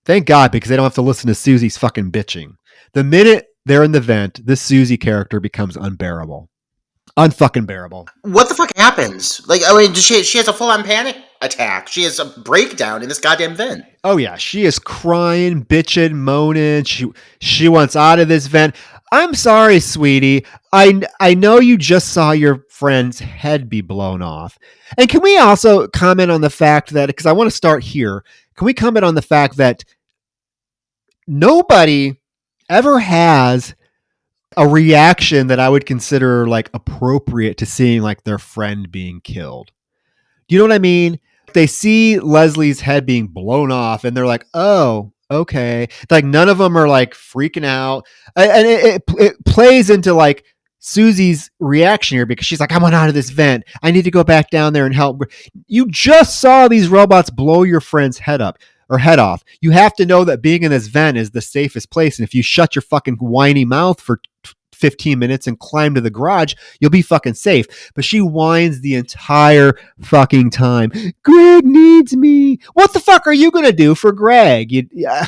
S2: thank God, because they don't have to listen to Susie's fucking bitching. The minute they're in the vent, this Susie character becomes unbearable. unfucking bearable.
S3: What the fuck happens? Like, I mean, she has a full-on panic attack. She has a breakdown in this goddamn vent.
S2: Oh yeah, she is crying, bitching, moaning. She wants out of this vent. I'm sorry, sweetie. I know you just saw your friend's head be blown off. And can we also comment on the fact that, because I want to start here, can we comment on the fact that nobody ever has a reaction that I would consider like appropriate to seeing like their friend being killed? Do you know what I mean? They see Leslie's head being blown off and they're like, oh, okay. Like none of them are like freaking out. And it plays into like Susie's reaction here because she's like, I want out of this vent. I need to go back down there and help. You just saw these robots blow your friend's head up or head off. You have to know that being in this vent is the safest place. And if you shut your fucking whiny mouth for 15 minutes and climb to the garage, you'll be fucking safe. But she whines the entire fucking time. Greg needs me. What the fuck are you going to do for Greg?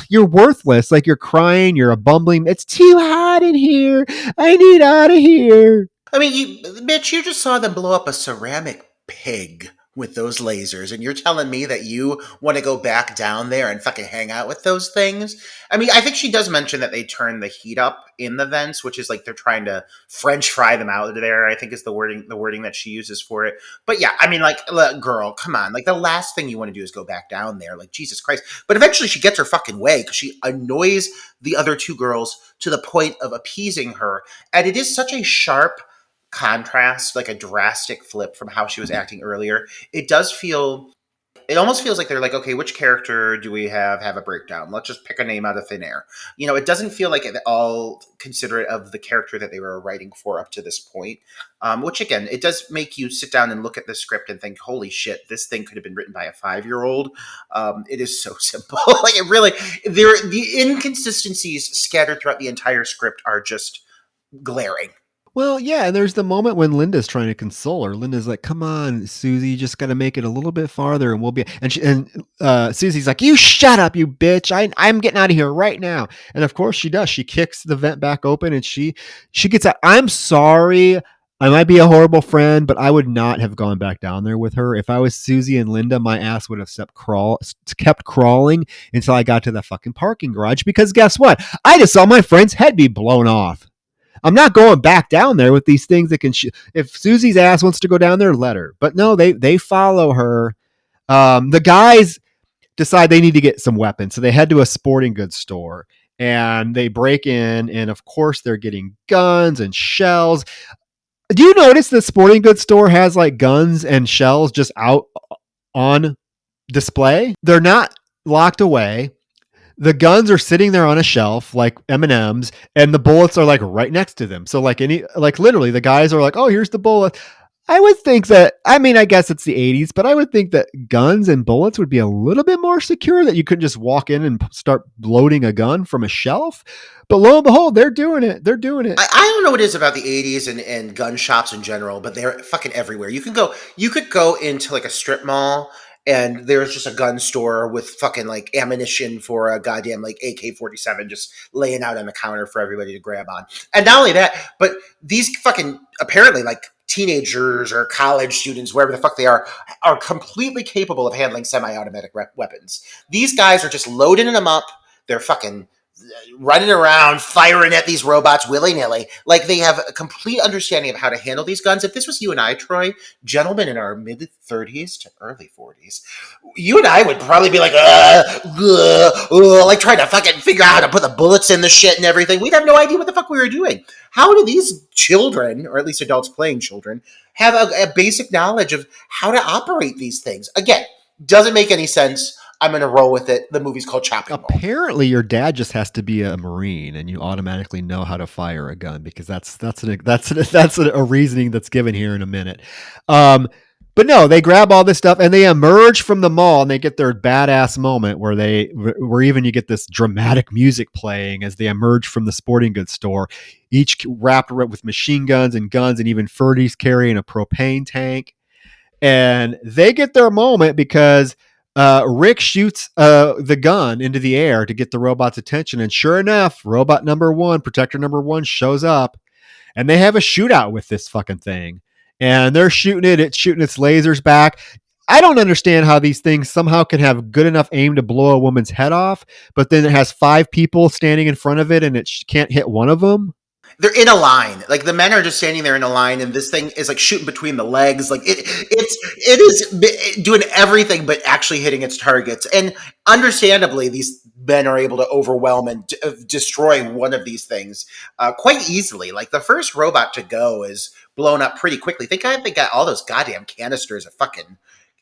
S2: You're worthless. Like you're crying. You're a bumbling. It's too hot in here. I need out of here.
S3: I mean, you just saw them blow up a ceramic pig with those lasers, and you're telling me that you want to go back down there and fucking hang out with those things? I mean, I think she does mention that they turn the heat up in the vents, which is like they're trying to French fry them out of there, I think is the wording that she uses for it. But yeah, I mean, like, girl, come on. Like, the last thing you want to do is go back down there. Like, Jesus Christ. But eventually she gets her fucking way because she annoys the other two girls to the point of appeasing her. And it is such a sharp contrast, like a drastic flip from how she was acting earlier. It almost feels like they're like, okay, which character do we have a breakdown? Let's just pick a name out of thin air. You know, it doesn't feel like at all considerate of the character that they were writing for up to this point. Which again, it does make you sit down and look at the script and think, holy shit, this thing could have been written by a 5-year-old. It is so simple. Like it really, the inconsistencies scattered throughout the entire script are just glaring.
S2: Well, yeah, and there's the moment when Linda's trying to console her. Linda's like, "Come on, Susie, you just got to make it a little bit farther, and we'll be." And Susie's like, "You shut up, you bitch! I'm getting out of here right now." And of course, she does. She kicks the vent back open, and she gets out. I'm sorry, I might be a horrible friend, but I would not have gone back down there with her. If I was Susie and Linda, my ass would have kept crawling until I got to the fucking parking garage. Because guess what? I just saw my friend's head be blown off. I'm not going back down there with these things that can if Susie's ass wants to go down there, let her. But no, they follow her. The guys decide they need to get some weapons. So they head to a sporting goods store and they break in. And of course, they're getting guns and shells. Do you notice the sporting goods store has like guns and shells just out on display? They're not locked away. The guns are sitting there on a shelf like M&Ms, and the bullets are like right next to them. So like literally the guys are like, oh, here's the bullet. I would think that, I mean, I guess it's the 80s, but I would think that guns and bullets would be a little bit more secure, that you couldn't just walk in and start loading a gun from a shelf. But lo and behold, they're doing it. They're doing it.
S3: I don't know what it is about the 80s and gun shops in general, but they're fucking everywhere. You could go into like a strip mall and there's just a gun store with fucking like ammunition for a goddamn like AK-47 just laying out on the counter for everybody to grab on. And not only that, but these fucking apparently like teenagers or college students, wherever the fuck they are completely capable of handling semi-automatic weapons. These guys are just loading them up. They're fucking running around, firing at these robots willy-nilly. Like they have a complete understanding of how to handle these guns. If this was you and I, Troy, gentlemen in our mid-30s to early 40s, you and I would probably be like, like trying to fucking figure out how to put the bullets in the shit and everything. We'd have no idea what the fuck we were doing. How do these children, or at least adults playing children, have a basic knowledge of how to operate these things? Again, doesn't make any sense. I'm going to roll with it. The movie's called Chopping Mall.
S2: Apparently, your dad just has to be a Marine, and you automatically know how to fire a gun, because that's a reasoning that's given here in a minute. But no, they grab all this stuff and they emerge from the mall, and they get their badass moment where even you get this dramatic music playing as they emerge from the sporting goods store, each wrapped with machine guns, and even Ferdy's carrying a propane tank, and they get their moment because Rick shoots the gun into the air to get the robot's attention, and sure enough, protector number one shows up, and they have a shootout with this fucking thing. And they're shooting it. It's shooting its lasers back. I don't understand how these things somehow can have good enough aim to blow a woman's head off, but then it has 5 people standing in front of it and it can't hit one of them.
S3: They're in a line. Like the men are just standing there in a line, and this thing is like shooting between the legs. Like it is doing everything but actually hitting its targets. And understandably, these men are able to overwhelm and destroy one of these things quite easily. Like the first robot to go is blown up pretty quickly. They got all those goddamn canisters of fucking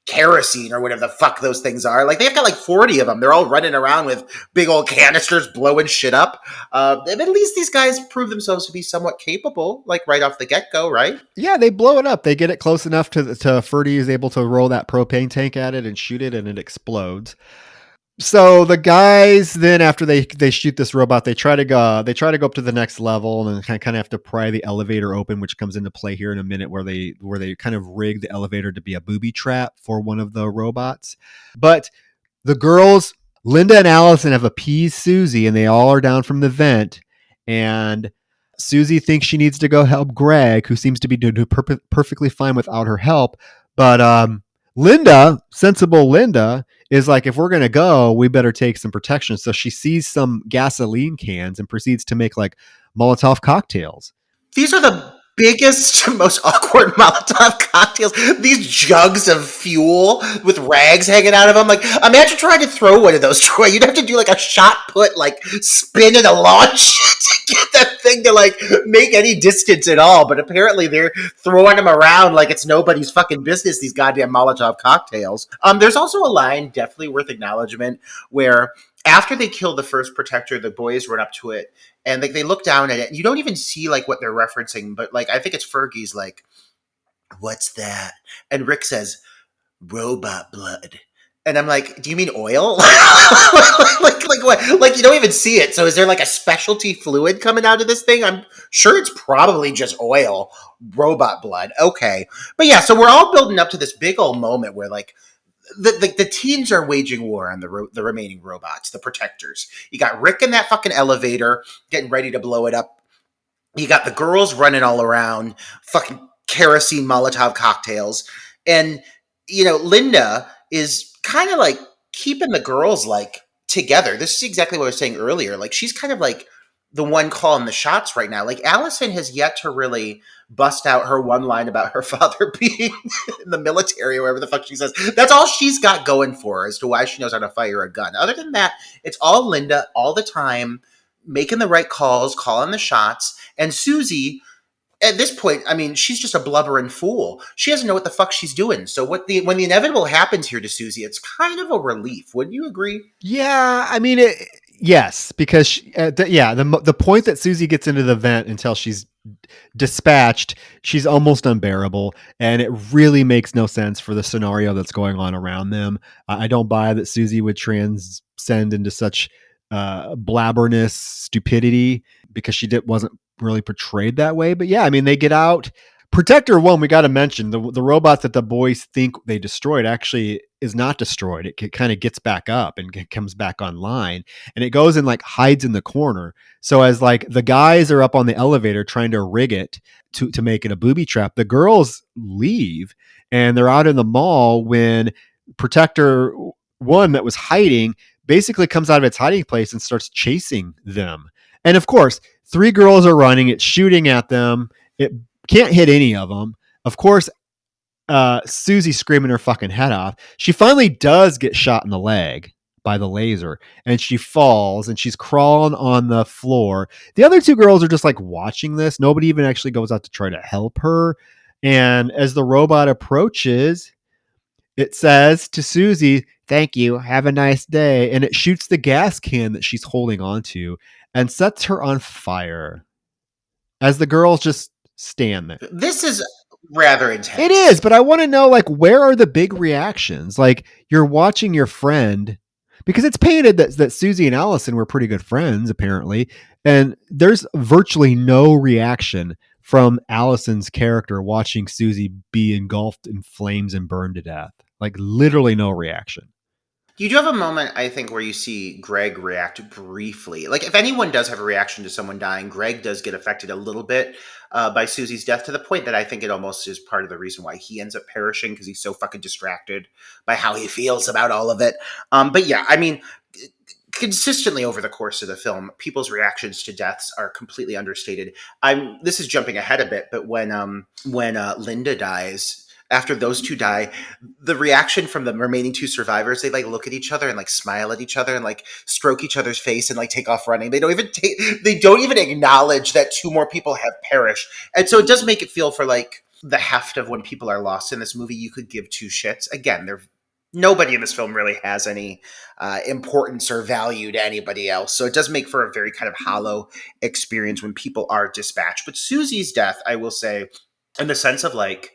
S3: kerosene or whatever the fuck those things are. Like they've got like 40 of them. They're all running around with big old canisters blowing shit up. At least these guys prove themselves to be somewhat capable, like right off the get-go, right?
S2: Yeah, they blow it up. They get it close enough to Ferdy is able to roll that propane tank at it and shoot it, and it explodes. So the guys then, after they shoot this robot, they try to go up to the next level, and then kind of have to pry the elevator open, which comes into play here in a minute, where they kind of rig the elevator to be a booby trap for one of the robots. But the girls, Linda and Allison, have appeased Susie, and they all are down from the vent. And Susie thinks she needs to go help Greg, who seems to be doing perfectly fine without her help. But Linda, sensible Linda, is like, if we're going to go, we better take some protection. So she sees some gasoline cans and proceeds to make like Molotov cocktails.
S3: These are the biggest, most awkward Molotov cocktails. These jugs of fuel with rags hanging out of them. Like, imagine trying to throw one of those, Troy. You'd have to do like a shot put, like spin and a launch to get that thing to like make any distance at all. But apparently they're throwing them around like it's nobody's fucking business, these goddamn Molotov cocktails. There's also a line definitely worth acknowledgement where after they kill the first protector, the boys run up to it and like they look down at it and you don't even see like what they're referencing, but like I think it's Fergie's like, "What's that?" And Rick says, "Robot blood." And I'm like, "Do you mean oil?" like what? Like you don't even see it. So is there like a specialty fluid coming out of this thing? I'm sure it's probably just oil, robot blood. Okay. But yeah, so we're all building up to this big old moment where like the teens are waging war on the remaining robots, the protectors. You got Rick in that fucking elevator getting ready to blow it up. You got the girls running all around, fucking kerosene Molotov cocktails. And, you know, Linda is kind of like keeping the girls like together. This is exactly what I was saying earlier. Like she's kind of like the one calling the shots right now. Like Allison has yet to really bust out her one line about her father being in the military or whatever the fuck she says. That's all she's got going for her as to why she knows how to fire a gun. Other than that, it's all Linda all the time, making the right calls, calling the shots. And Susie, at this point, I mean, she's just a blubbering fool. She doesn't know what the fuck she's doing. So when the inevitable happens here to Susie, it's kind of a relief. Wouldn't you agree?
S2: Yeah, I mean, yes, because the point that Susie gets into the vent until she's dispatched, she's almost unbearable, and it really makes no sense for the scenario that's going on around them. I don't buy that Susie would transcend into such blabberness stupidity because wasn't really portrayed that way. But yeah, I mean, they get out. Protector 1, we got to mention the robot that the boys think they destroyed actually is not destroyed. It kind of gets back up and comes back online, and it goes and like hides in the corner. So as like the guys are up on the elevator trying to rig it to make it a booby trap, the girls leave and they're out in the mall when Protector 1 that was hiding basically comes out of its hiding place and starts chasing them. And of course, 3 girls are running. It's shooting at them. It can't hit any of them. Of course, Susie screaming her fucking head off. She finally does get shot in the leg by the laser, and she falls, and she's crawling on the floor. The other 2 girls are just like watching this. Nobody even actually goes out to try to help her. And as the robot approaches, it says to Susie, "Thank you. Have a nice day." And it shoots the gas can that she's holding onto and sets her on fire as the girls just stand there.
S3: This is rather intense.
S2: It is, but I want to know, like, where are the big reactions? Like, you're watching your friend, because it's painted that Susie and Allison were pretty good friends, apparently, and there's virtually no reaction from Allison's character watching Susie be engulfed in flames and burned to death. Like, literally no reaction.
S3: You do have a moment, I think, where you see Greg react briefly. Like, if anyone does have a reaction to someone dying, Greg does get affected a little bit by Susie's death, to the point that I think it almost is part of the reason why he ends up perishing, because he's so fucking distracted by how he feels about all of it. But yeah, I mean, consistently over the course of the film, people's reactions to deaths are completely understated. This is jumping ahead a bit, but when Linda dies, after those two die, the reaction from the remaining two survivors, they like look at each other and like smile at each other and like stroke each other's face and like take off running. They don't even acknowledge that two more people have perished. And so it does make it feel, for like the heft of when people are lost in this movie, you could give two shits. Again, nobody in this film really has any importance or value to anybody else. So it does make for a very kind of hollow experience when people are dispatched. But Susie's death, I will say, in the sense of like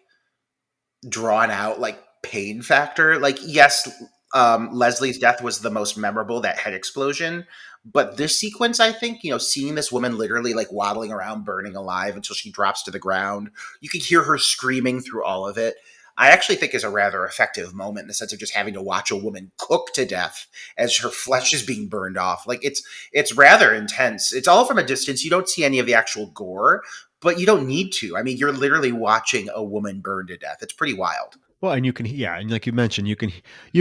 S3: drawn out like pain factor, like yes, Leslie's death was the most memorable, that head explosion. But this sequence, I think, seeing this woman literally like waddling around burning alive until she drops to the ground, you can hear her screaming through all of it. I actually think is a rather effective moment, in the sense of just having to watch a woman cook to death as her flesh is being burned off. Like it's rather intense. It's all from a distance. You don't see any of the actual gore, but you don't need to. I mean, you're literally watching a woman burn to death. It's pretty wild.
S2: Well, and you can, yeah, and like you mentioned, you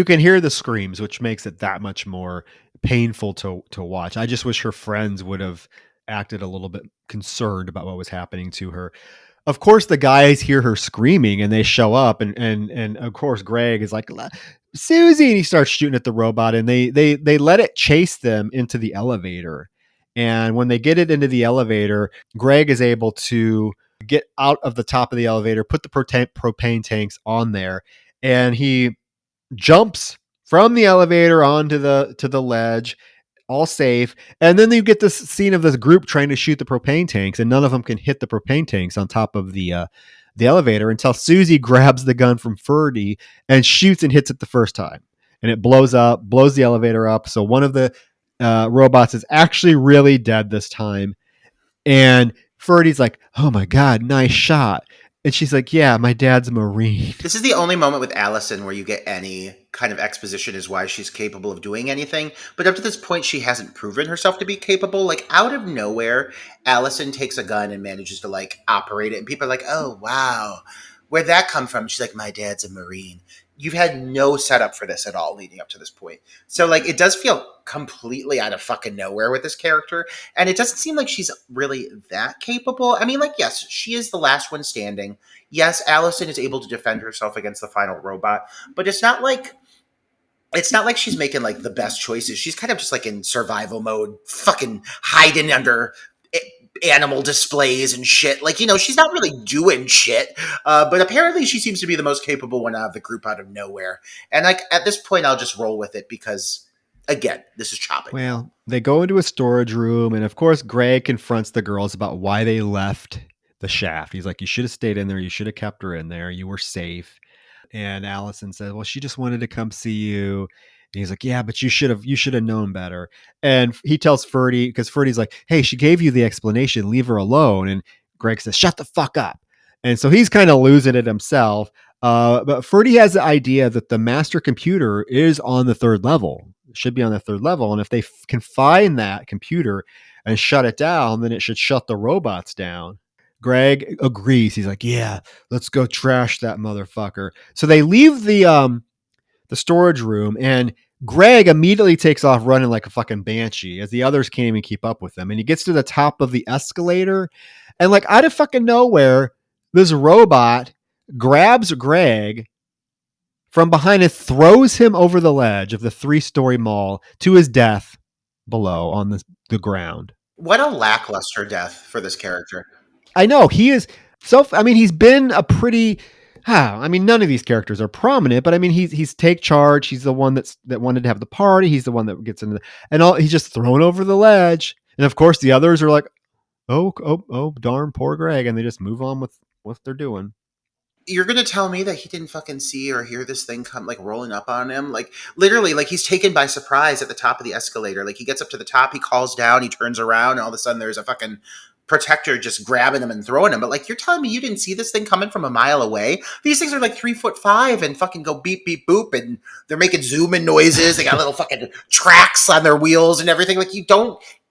S2: can hear the screams, which makes it that much more painful to watch. I just wish her friends would have acted a little bit concerned about what was happening to her. Of course, the guys hear her screaming and they show up, and of course, Greg is like, Susie, and he starts shooting at the robot, and they let it chase them into the elevator. And when they get it into the elevator, Greg is able to get out of the top of the elevator, put the propane tanks on there, and he jumps from the elevator onto the ledge, all safe. And then you get this scene of this group trying to shoot the propane tanks, and none of them can hit the propane tanks on top of the elevator, until Susie grabs the gun from Ferdy and shoots and hits it the first time, and it blows the elevator up. So one of the robots is actually really dead this time, and Ferdy's like, "Oh my god, nice shot." And she's like, "Yeah, my dad's a Marine."
S3: This is the only moment with Allison where you get any kind of exposition as why she's capable of doing anything. But up to this point, she hasn't proven herself to be capable. Like, out of nowhere, Allison takes a gun and manages to like operate it. And people are like, "Oh, wow. Where'd that come from?" She's like, "My dad's a Marine." You've had no setup for this at all leading up to this point. So like, it does feel completely out of fucking nowhere with this character. And it doesn't seem like she's really that capable. I mean, like, yes, she is the last one standing. Yes, Allison is able to defend herself against the final robot, but it's not like she's making like the best choices. She's kind of just like in survival mode, fucking hiding under animal displays and shit. Like, she's not really doing shit. But apparently she seems to be the most capable one out of the group out of nowhere. And like, at this point, I'll just roll with it because, again, this is chopping.
S2: Well, they go into a storage room, and of course, Greg confronts the girls about why they left the shaft. He's like, "You should have stayed in there. You should have kept her in there. You were safe." And Allison says, "Well, she just wanted to come see you." And he's like, "Yeah, but you should have known better." And he tells Ferdy, because Ferdy's like, "Hey, she gave you the explanation. Leave her alone." And Greg says, "Shut the fuck up." And so he's kind of losing it himself. But Ferdy has the idea that the master computer is on the third level. It should be on the third level. And if they can find that computer and shut it down, then it should shut the robots down. Greg agrees. He's like, "Yeah, let's go trash that motherfucker." So they leave the storage room, and Greg immediately takes off running like a fucking banshee, as the others can't even keep up with him. And he gets to the top of the escalator, and like out of fucking nowhere, this robot grabs Greg from behind and throws him over the ledge of the 3-story mall to his death below on the ground.
S3: What a lackluster death for this character.
S2: I know, he is so. I mean, he's been a pretty. I mean, none of these characters are prominent, but I mean, he's take charge. He's the one that wanted to have the party. He's the one that gets into he's just thrown over the ledge. And of course, the others are like, oh, darn, poor Greg, and they just move on with what they're doing.
S3: You're gonna tell me that he didn't fucking see or hear this thing come like rolling up on him? Like, literally, like, he's taken by surprise at the top of the escalator. Like, he gets up to the top, he calls down, he turns around, and all of a sudden there's a fucking protector just grabbing them and throwing them. But like, you're telling me you didn't see this thing coming from a mile away? These things are like 3'5" and fucking go beep, beep, boop. And they're making zooming noises. They got little fucking tracks on their wheels and everything. Like,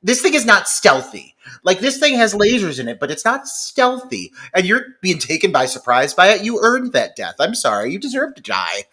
S3: this thing is not stealthy. Like, this thing has lasers in it, but it's not stealthy. And you're being taken by surprise by it. You earned that death. I'm sorry. You deserve to die.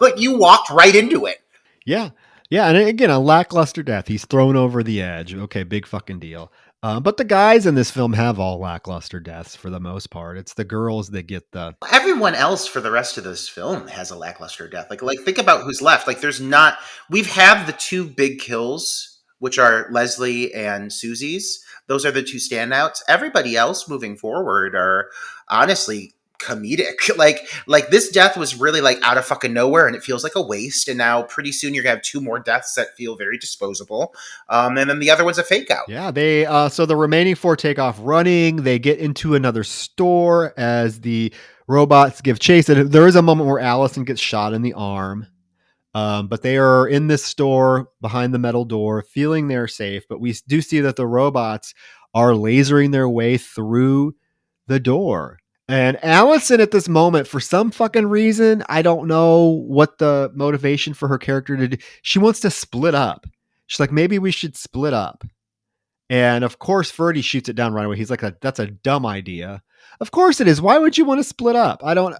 S3: Like, you walked right into it.
S2: Yeah. Yeah. And again, a lackluster death. He's thrown over the edge. Okay. Big fucking deal. But the guys in this film have all lackluster deaths for the most part. It's the girls that get the.
S3: Everyone else for the rest of this film has a lackluster death. Like think about who's left. Like, there's not. We've had the two big kills, which are Leslie and Susie's. Those are the two standouts. Everybody else moving forward are honestly comedic. Like this death was really like out of fucking nowhere, and it feels like a waste. And now pretty soon you're gonna have two more deaths that feel very disposable. And then the other one's a fake out.
S2: Yeah, they so the remaining four take off running. They get into another store as the robots give chase. And there is a moment where Allison gets shot in the arm. But they are in this store behind the metal door, feeling they're safe. But we do see that the robots are lasering their way through the door. And Allison at this moment, for some fucking reason, I don't know what the motivation for her character to do. She wants to split up. She's like, maybe we should split up. And of course, Ferdy shoots it down right away. He's like, that's a dumb idea. Of course it is. Why would you want to split up? I don't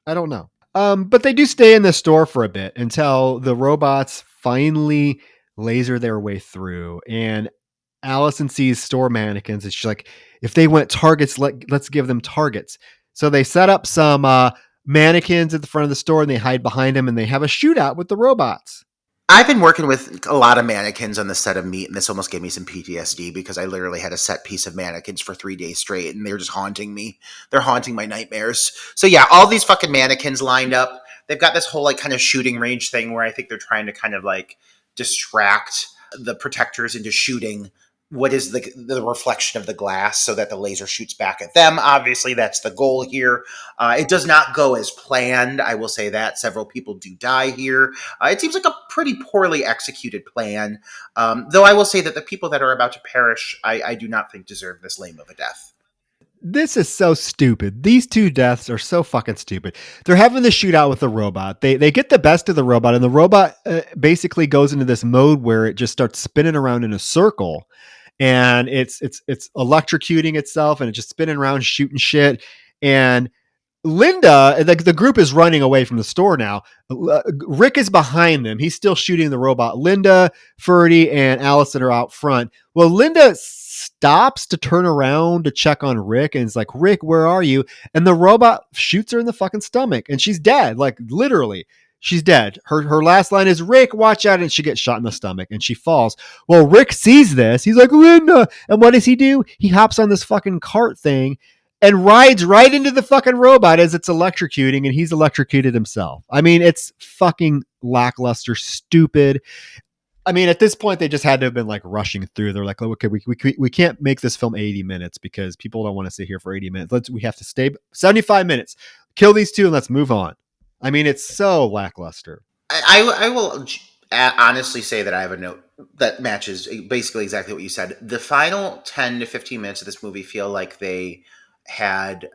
S2: know. But they do stay in the store for a bit until the robots finally laser their way through. And Allison sees store mannequins, and she's like, if they want targets, let's give them targets. So they set up some mannequins at the front of the store, and they hide behind them, and they have a shootout with the robots.
S3: I've been working with a lot of mannequins on the set of Meat, and this almost gave me some PTSD because I literally had a set piece of mannequins for 3 days straight, and they're just haunting me. They're haunting my nightmares. So yeah, all these fucking mannequins lined up. They've got this whole like kind of shooting range thing where I think they're trying to kind of like distract the protectors into shooting what is the reflection of the glass so that the laser shoots back at them. Obviously, that's the goal here. It does not go as planned. I will say that. Several people do die here. It seems like a pretty poorly executed plan. Though I will say that the people that are about to perish, I do not think deserve this lame of a death.
S2: This is so stupid. These two deaths are so fucking stupid. They're having the shootout with the robot. They get the best of the robot, and the robot basically goes into this mode where it just starts spinning around in a circle. And it's electrocuting itself, and it's just spinning around, shooting shit. And Linda, the group is running away from the store now. Rick is behind them. He's still shooting the robot. Linda, Ferdy, and Allison are out front. Well, Linda stops to turn around to check on Rick, and is like, Rick, where are you? And the robot shoots her in the fucking stomach, and she's dead. Like, literally. She's dead. Her last line is, Rick, watch out. And she gets shot in the stomach and she falls. Well, Rick sees this. He's like, Linda. And what does he do? He hops on this fucking cart thing and rides right into the fucking robot as it's electrocuting, and he's electrocuted himself. I mean, it's fucking lackluster, stupid. I mean, at this point, they just had to have been like rushing through. They're like, oh, okay, we can't make this film 80 minutes because people don't want to sit here for 80 minutes. We have to stay 75 minutes, kill these two, and let's move on. I mean, it's so lackluster.
S3: I will honestly say that I have a note that matches basically exactly what you said. The final 10 to 15 minutes of this movie feel like they had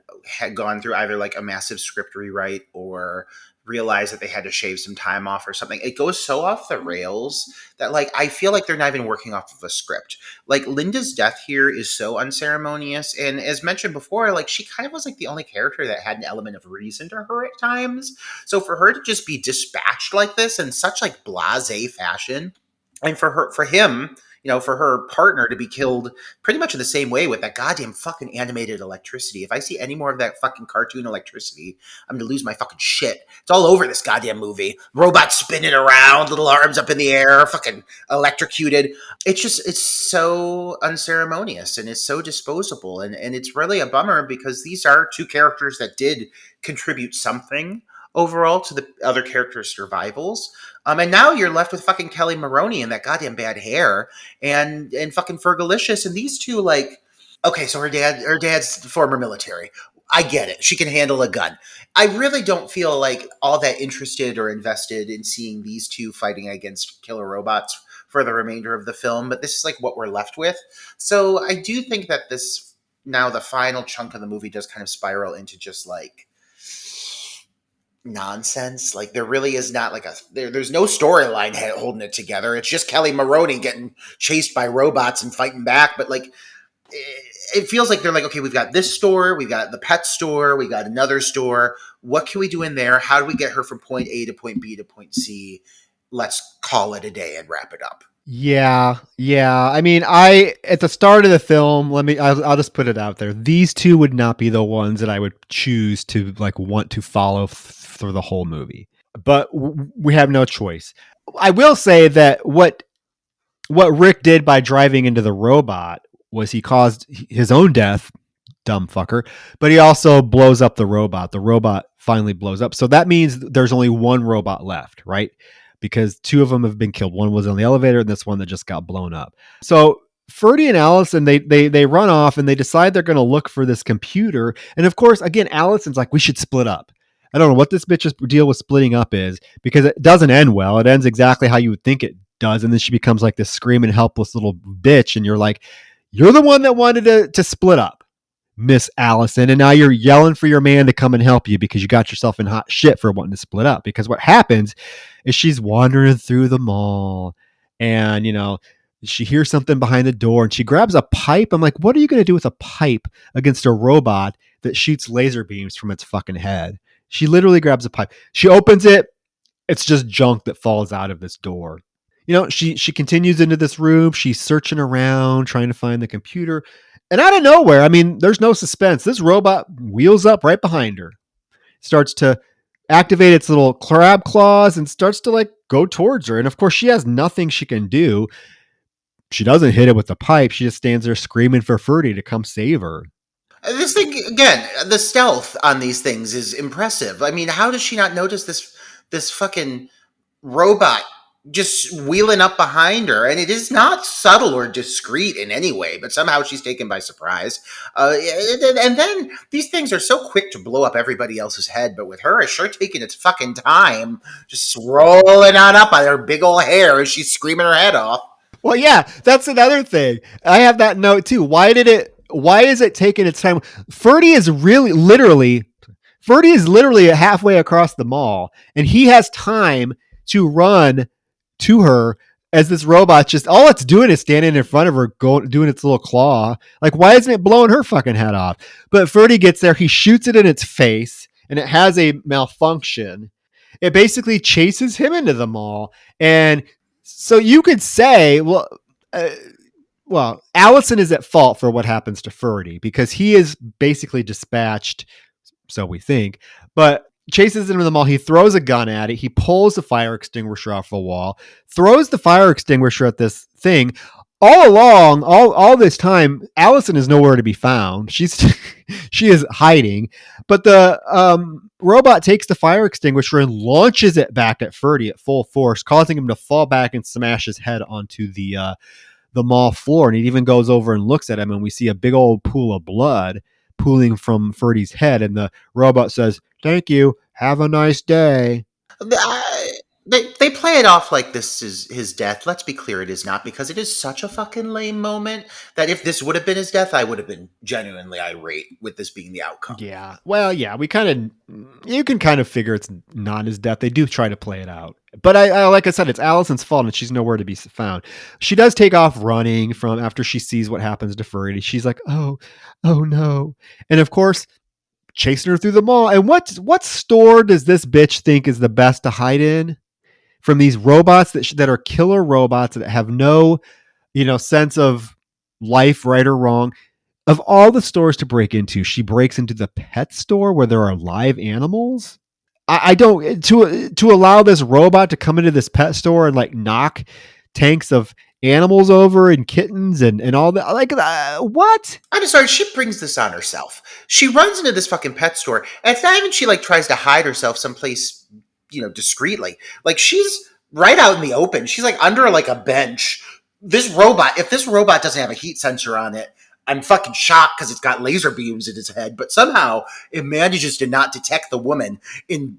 S3: gone through either like a massive script rewrite or realized that they had to shave some time off or something. It goes so off the rails that like I feel like they're not even working off of a script. Like Linda's death here is so unceremonious, and as mentioned before, like she kind of was like the only character that had an element of reason to her at times. So for her to just be dispatched like this in such like blasé fashion, and for him, you know, for her partner to be killed pretty much in the same way with that goddamn fucking animated electricity. If I see any more of that fucking cartoon electricity, I'm going to lose my fucking shit. It's all over this goddamn movie. Robots spinning around, little arms up in the air, fucking electrocuted. It's so unceremonious and it's so disposable. And it's really a bummer because these are two characters that did contribute something overall to the other characters' survivals. And now you're left with fucking Kelli Maroney and that goddamn bad hair and fucking Fergalicious. And these two, like, okay, so her dad's former military. I get it. She can handle a gun. I really don't feel like all that interested or invested in seeing these two fighting against killer robots for the remainder of the film, but this is like what we're left with. So I do think that this, now the final chunk of the movie does kind of spiral into just like nonsense. Like there really is not like there's no storyline holding it together. It's just Kelli Maroney getting chased by robots and fighting back. But like it feels like they're like, okay, we've got this store, we've got the pet store, we got another store. What can we do in there? How do we get her from point A to point B to point C? Let's call it a day and wrap it up.
S2: Yeah. I mean, at the start of the film, I'll just put it out there. These two would not be the ones that I would choose to like want to follow through the whole movie. But we have no choice. I will say that what Rick did by driving into the robot was he caused his own death, dumb fucker, but he also blows up the robot. The robot finally blows up. So that means there's only one robot left, right? Because two of them have been killed. One was on the elevator and this one that just got blown up. So Ferdy and Allison, they run off and they decide they're going to look for this computer. And of course, again, Allison's like, we should split up. I don't know what this bitch's deal with splitting up is, because it doesn't end well. It ends exactly how you would think it does. And then she becomes like this screaming, helpless little bitch. And you're like, you're the one that wanted to split up, Miss Allison, and now you're yelling for your man to come and help you because you got yourself in hot shit for wanting to split up. Because what happens is she's wandering through the mall and, she hears something behind the door and she grabs a pipe. I'm like, what are you going to do with a pipe against a robot that shoots laser beams from its fucking head? She literally grabs a pipe. She opens it. It's just junk that falls out of this door. She continues into this room. She's searching around, trying to find the computer. And out of nowhere, I mean, there's no suspense. This robot wheels up right behind her, starts to activate its little crab claws and starts to like go towards her. And of course, she has nothing she can do. She doesn't hit it with the pipe. She just stands there screaming for Ferdy to come save her.
S3: This thing, again, the stealth on these things is impressive. I mean, how does she not notice this fucking robot just wheeling up behind her? And it is not subtle or discreet in any way, but somehow she's taken by surprise. And then these things are so quick to blow up everybody else's head, but with her, it's sure taking its fucking time, just rolling on up on her big old hair as she's screaming her head off.
S2: Well, yeah, that's another thing. I have that note too. Why is it taking its time? Ferdy is literally halfway across the mall, and he has time to run to her as this robot just, all it's doing is standing in front of her, doing its little claw. Like, why isn't it blowing her fucking head off? But Ferdy gets there, he shoots it in its face, and it has a malfunction. It basically chases him into the mall, and so you could say, well, Allison is at fault for what happens to Ferdy because he is basically dispatched, so we think, but chases him into the mall. He throws a gun at it. He pulls the fire extinguisher off the wall, throws the fire extinguisher at this thing. All along, all this time, Allison is nowhere to be found. She is hiding, but the robot takes the fire extinguisher and launches it back at Ferdy at full force, causing him to fall back and smash his head onto the mall floor. And he even goes over and looks at him, and we see a big old pool of blood pooling from Ferdy's head. And the robot says, "Thank you. Have a nice day."
S3: They play it off like this is his death. Let's be clear, it is not, because it is such a fucking lame moment that if this would have been his death, I would have been genuinely irate with this being the outcome.
S2: Yeah. Well, yeah, you can kind of figure it's not his death. They do try to play it out. But I like I said, it's Allison's fault and she's nowhere to be found. She does take off running from after she sees what happens to Ferdy. She's like, oh no. And of course, chasing her through the mall. And what store does this bitch think is the best to hide in? From these robots that are killer robots that have no, sense of life, right or wrong. Of all the stores to break into, she breaks into the pet store where there are live animals. I don't to allow this robot to come into this pet store and like knock tanks of animals over and kittens and all that. Like, what?
S3: I'm sorry, she brings this on herself. She runs into this fucking pet store, and it's not even she like tries to hide herself someplace, discreetly. Like, she's right out in the open. She's like under like a bench. If this robot doesn't have a heat sensor on it, I'm fucking shocked because it's got laser beams in its head, but somehow it manages to not detect the woman in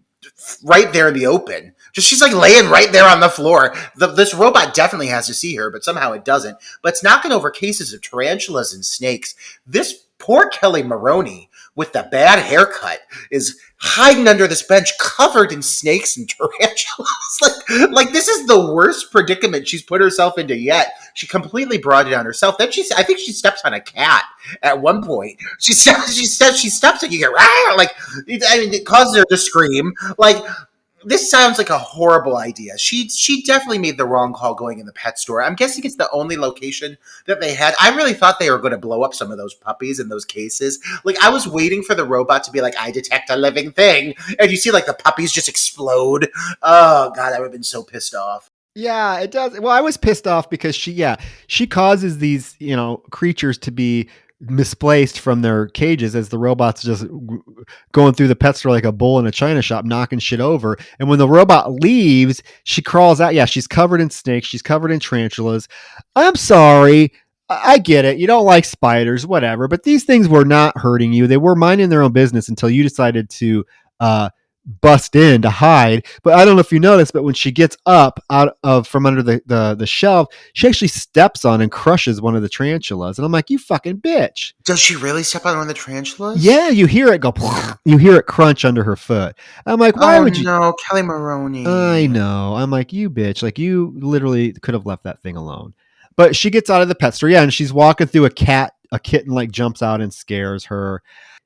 S3: right there in the open. Just she's like laying right there on the floor. This robot definitely has to see her, but somehow it doesn't. But it's knocking over cases of tarantulas and snakes. This poor Kelli Maroney with the bad haircut is hiding under this bench covered in snakes and tarantulas. like this is the worst predicament she's put herself into yet. She completely brought it on herself. Then I think she steps on a cat at one point. She steps and you get rah! Like, I mean, it causes her to scream. Like, this sounds like a horrible idea. She definitely made the wrong call going in the pet store. I'm guessing it's the only location that they had. I really thought they were going to blow up some of those puppies in those cases. Like, I was waiting for the robot to be like, I detect a living thing. And you see like the puppies just explode. Oh God, I would have been so pissed off.
S2: Yeah, it does. Well, I was pissed off because she causes these, creatures to be misplaced from their cages as the robot's just going through the pet store like a bull in a china shop, knocking shit over. And when the robot leaves, she crawls out. Yeah, she's covered in snakes. She's covered in tarantulas. I'm sorry. I get it. You don't like spiders, whatever, but these things were not hurting you. They were minding their own business until you decided to, bust in to hide. But I don't know if you noticed, but when she gets up out of from under the shelf, she actually steps on and crushes one of the tarantulas. And I'm like, you fucking bitch.
S3: Does she really step on one of the tarantulas?
S2: Yeah, you hear it go, you hear it crunch under her foot. I'm like, why would you?
S3: No, Kelli Maroney.
S2: I know. I'm like, you bitch. Like, you literally could have left that thing alone. But she gets out of the pet store. Yeah, and she's walking through a kitten like jumps out and scares her.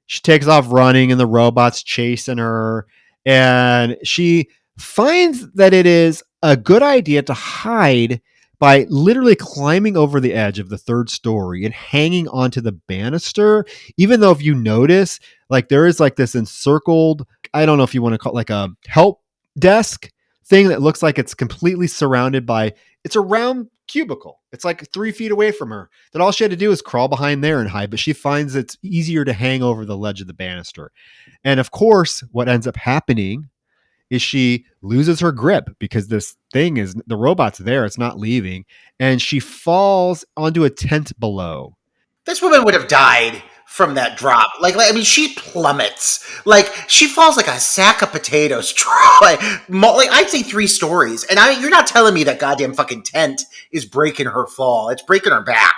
S2: She takes off running and the robot's chasing her. And she finds that it is a good idea to hide by literally climbing over the edge of the third story and hanging onto the banister. Even though if you notice, like there is like this encircled, I don't know if you want to call it like a help desk thing that looks like it's completely surrounded by, it's a round cubicle. It's like 3 feet away from her. That all she had to do is crawl behind there and hide, but she finds it's easier to hang over the ledge of the banister. And of course, what ends up happening is she loses her grip because this thing is, the robot's there, it's not leaving, and she falls onto a tent below.
S3: This woman would have died from that drop. I mean, she plummets. Like, she falls like a sack of potatoes. I'd say 3 stories. And you're not telling me that goddamn fucking tent is breaking her fall. It's breaking her back.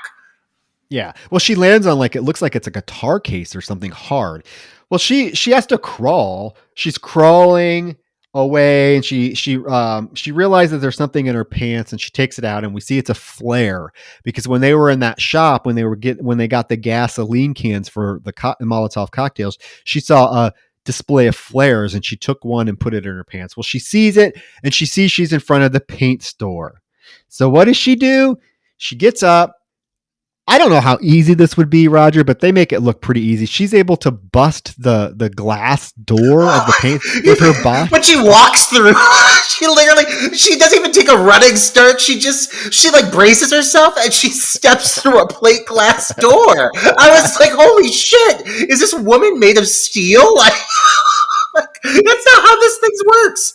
S2: Yeah. Well, she lands on like, it looks like it's a guitar case or something hard. Well, she has to crawl. She's crawling away and she realizes there's something in her pants and she takes it out and we see it's a flare because when they were in that shop, when they got the gasoline cans for the Molotov cocktails, she saw a display of flares and she took one and put it in her pants. Well, she sees it and she sees she's in front of the paint store. So what does she do? She gets up. I don't know how easy this would be, Roger, but they make it look pretty easy. She's able to bust the glass door of the paint with her body.
S3: But she walks through. She doesn't even take a running start. She like braces herself and she steps through a plate glass door. I was like, holy shit, is this woman made of steel? That's not how this thing works.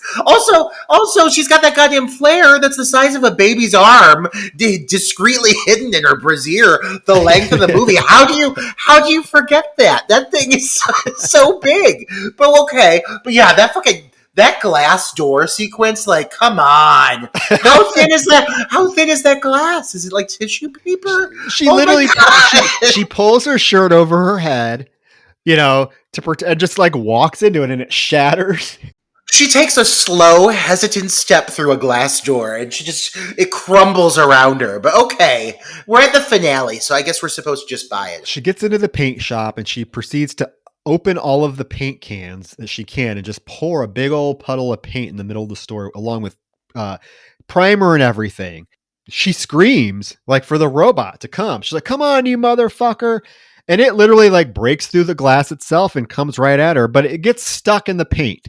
S3: Also, she's got that goddamn flare that's the size of a baby's arm, discreetly hidden in her brassiere. The length of the movie. How do you forget that? That thing is so big. But okay. But yeah, that glass door sequence. Like, come on. How thin is that? How thin is that glass? Is it like tissue paper?
S2: She literally she pulls her shirt over her head. To pretend, just like walks into it and it shatters.
S3: She takes a slow, hesitant step through a glass door and it crumbles around her. But okay, we're at the finale, so I guess we're supposed to just buy it.
S2: She gets into the paint shop and she proceeds to open all of the paint cans that she can and just pour a big old puddle of paint in the middle of the store along with primer and everything. She screams like for the robot to come. She's like, come on, you motherfucker. And it literally like breaks through the glass itself and comes right at her, but it gets stuck in the paint.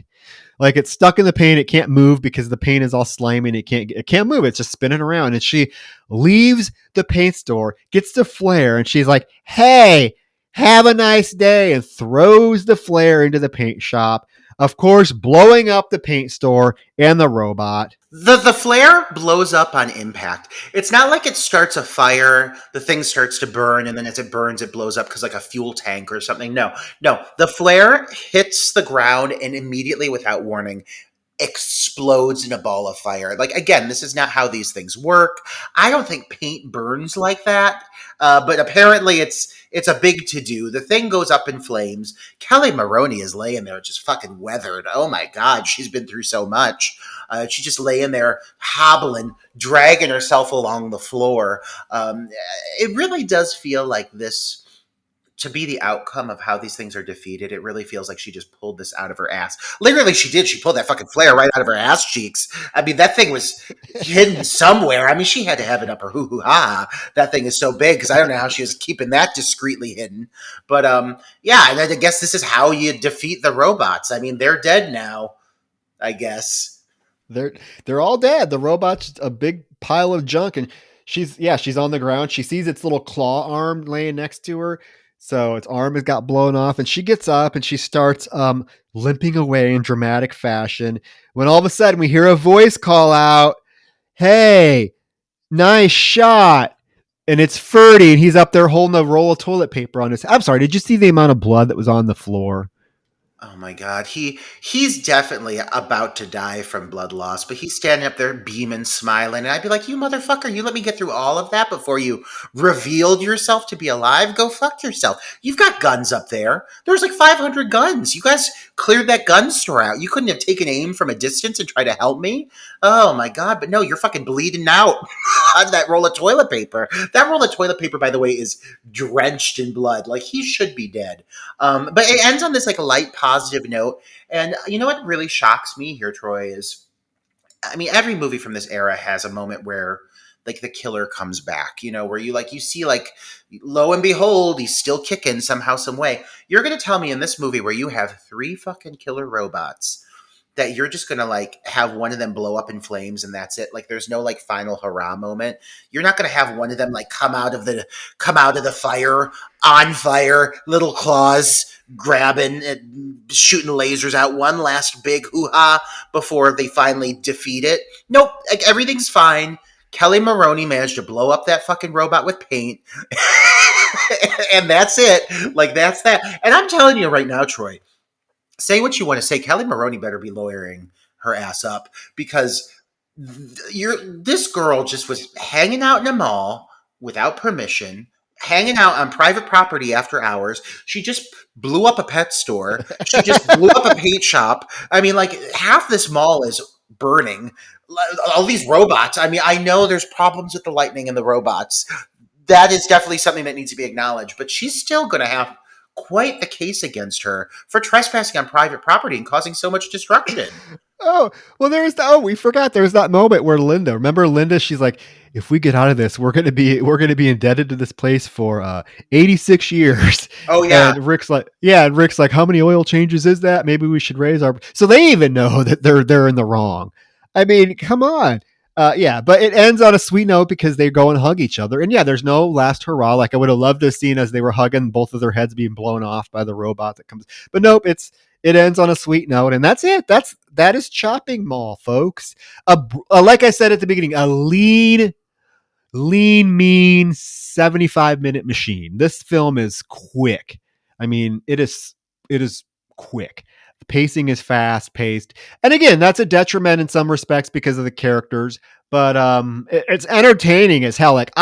S2: Like it's stuck in the paint. It can't move because the paint is all slimy and it can't move. It's just spinning around. And she leaves the paint store, gets the flare, and she's like, hey, have a nice day, and throws the flare into the paint shop. of course, blowing up the paint store and the robot.
S3: The flare blows up on impact. It's not like it starts a fire, the thing starts to burn, and then as it burns, it blows up because like a fuel tank or something. No, no. The flare hits the ground and immediately, without warning, explodes in a ball of fire. Like, again, this is not how these things work. I don't think paint burns like that. But apparently it's a big to do. The thing goes up in flames. Kelli Maroney is laying there just fucking weathered. Oh my God, she's been through so much. She's just laying there hobbling, dragging herself along the floor. It really does feel like this, to be the outcome of how these things are defeated. It really feels like she just pulled this out of her ass. Literally, she did. She pulled that fucking flare right out of her ass cheeks. I mean, that thing was hidden somewhere. I mean, she had to have it up her hoo-hoo-ha. That thing is so big, because I don't know how she was keeping that discreetly hidden. But, yeah, and I guess this is how you defeat the robots. I mean, they're dead now, I guess.
S2: They're all dead. The robot's a big pile of junk, and she's on the ground. She sees its little claw arm laying next to her. So its arm has got blown off, and she gets up and she starts limping away in dramatic fashion. When all of a sudden we hear a voice call out, "Hey, nice shot!" And it's Ferdy, and he's up there holding a roll of toilet paper on his. I'm sorry. Did you see the amount of blood that was on the floor?
S3: Oh my God, he's definitely about to die from blood loss, but he's standing up there beaming, smiling, and I'd be like, "You motherfucker, you let me get through all of that before you revealed yourself to be alive? Go fuck yourself. You've got guns up there. There's like 500 guns. You guys cleared that gun store out. You couldn't have taken aim from a distance and tried to help me? Oh my God, but no, you're fucking bleeding out on that roll of toilet paper. That roll of toilet paper, by the way, is drenched in blood. Like, he should be dead." But it ends on this like light, positive note. And you know what really shocks me here, Troy, is, I mean, every movie from this era has a moment where like the killer comes back, where you see like, lo and behold, he's still kicking somehow, some way. You're going to tell me in this movie where you have 3 fucking killer robots that you're just gonna like have one of them blow up in flames and that's it? Like, there's no like final hurrah moment. You're not gonna have one of them like come out of the fire, on fire, little claws grabbing and shooting lasers out, one last big hoo-ha before they finally defeat it. Nope, like, everything's fine. Kelli Maroney managed to blow up that fucking robot with paint. And that's it. Like, that's that. And I'm telling you right now, Troy, say what you want to say, Kelli Maroney better be lawyering her ass up, because this girl just was hanging out in a mall without permission, hanging out on private property after hours. She just blew up a pet store. She just blew up a paint shop. I mean, like, half this mall is burning. All these robots. I mean, I know there's problems with the lightning and the robots. That is definitely something that needs to be acknowledged, but she's still going to have quite the case against her for trespassing on private property and causing so much destruction.
S2: Oh, well, we forgot there's that moment where remember Linda? She's like, "If we get out of this, we're going to be indebted to this place for 86 years."
S3: Oh yeah.
S2: And Rick's like, "How many oil changes is that? Maybe we should raise our." So they even know that they're in the wrong. I mean, come on. Yeah, but it ends on a sweet note because they go and hug each other. And yeah, there's no last hurrah. Like, I would have loved to have seen as they were hugging, both of their heads being blown off by the robot that comes. But nope, it ends on a sweet note, and that's it. That is Chopping Mall, folks. Like I said at the beginning, a lean, mean 75-minute machine. This film is quick. I mean, it is quick. The pacing is fast paced. And again, that's a detriment in some respects because of the characters, but it's entertaining as hell. Like,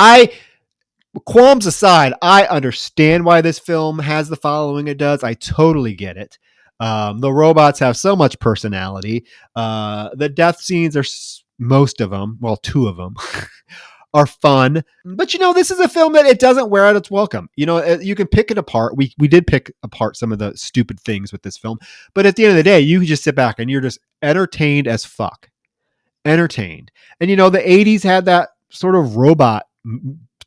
S2: qualms aside, I understand why this film has the following it does. I totally get it. The robots have so much personality. The death scenes are, most of them, well, 2 of them, are fun. But this is a film that it doesn't wear out its welcome. You can pick it apart. We did pick apart some of the stupid things with this film, but at the end of the day, you can just sit back and you're just entertained as fuck. Entertained. And the 80s had that sort of robot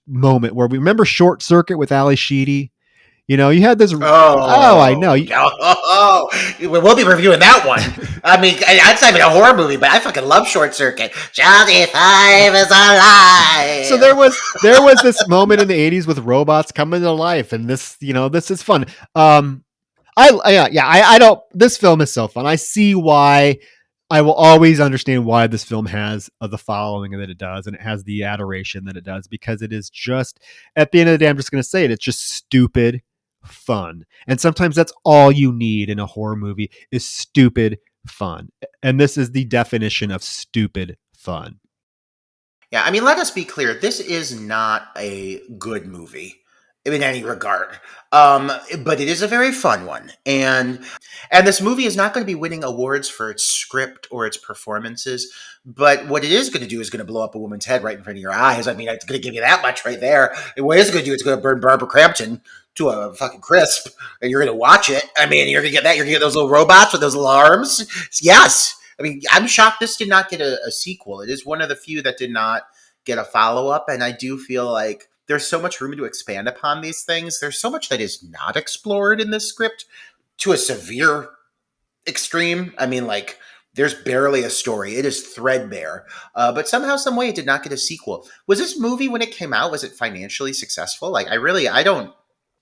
S2: moment where we remember Short Circuit with Ali Sheedy. You had this. Oh, I know.
S3: We'll be reviewing that one. I mean, it's not even a horror movie, but I fucking love Short Circuit. Johnny Five is alive.
S2: So there was this moment in the 80s with robots coming to life, and this is fun. I don't. This film is so fun. I see why. I will always understand why this film has the following that it does, and it has the adoration that it does, because it is just, at the end of the day, I'm just going to say it. It's just stupid fun, and sometimes that's all you need in a horror movie is stupid fun, and this is the definition of stupid fun.
S3: Yeah, I mean, let us be clear. This is not a good movie in any regard, but it is a very fun one, and this movie is not going to be winning awards for its script or its performances. But what it is going to do is going to blow up a woman's head right in front of your eyes. I mean, it's going to give you that much right there. And what it's going to do, it's going to burn Barbara Crampton to a fucking crisp, and you're going to watch it. I mean, you're going to get that. You're going to get those little robots with those little arms. Yes. I mean, I'm shocked this did not get a sequel. It is one of the few that did not get a follow-up, and I do feel like there's so much room to expand upon these things. There's so much that is not explored in this script to a severe extreme. I mean, like, there's barely a story. It is threadbare. But somehow, some way, it did not get a sequel. Was this movie, when it came out, was it financially successful? Like, I don't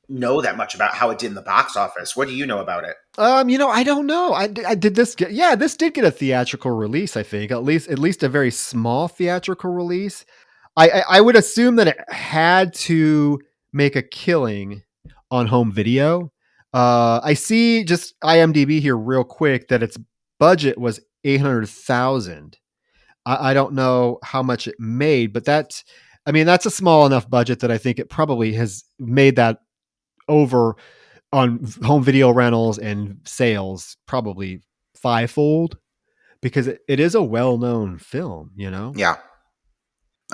S3: know that much about how it did in the box office. What do you know about it?
S2: I don't know. I did this get, yeah, this did get a theatrical release, I think. At least a very small theatrical release. I would assume that it had to make a killing on home video. I see just IMDb here real quick that its budget was 800,000. I don't know how much it made, but that's a small enough budget that I think it probably has made that over on home video rentals and sales probably fivefold, because it is a well-known film,
S3: Yeah.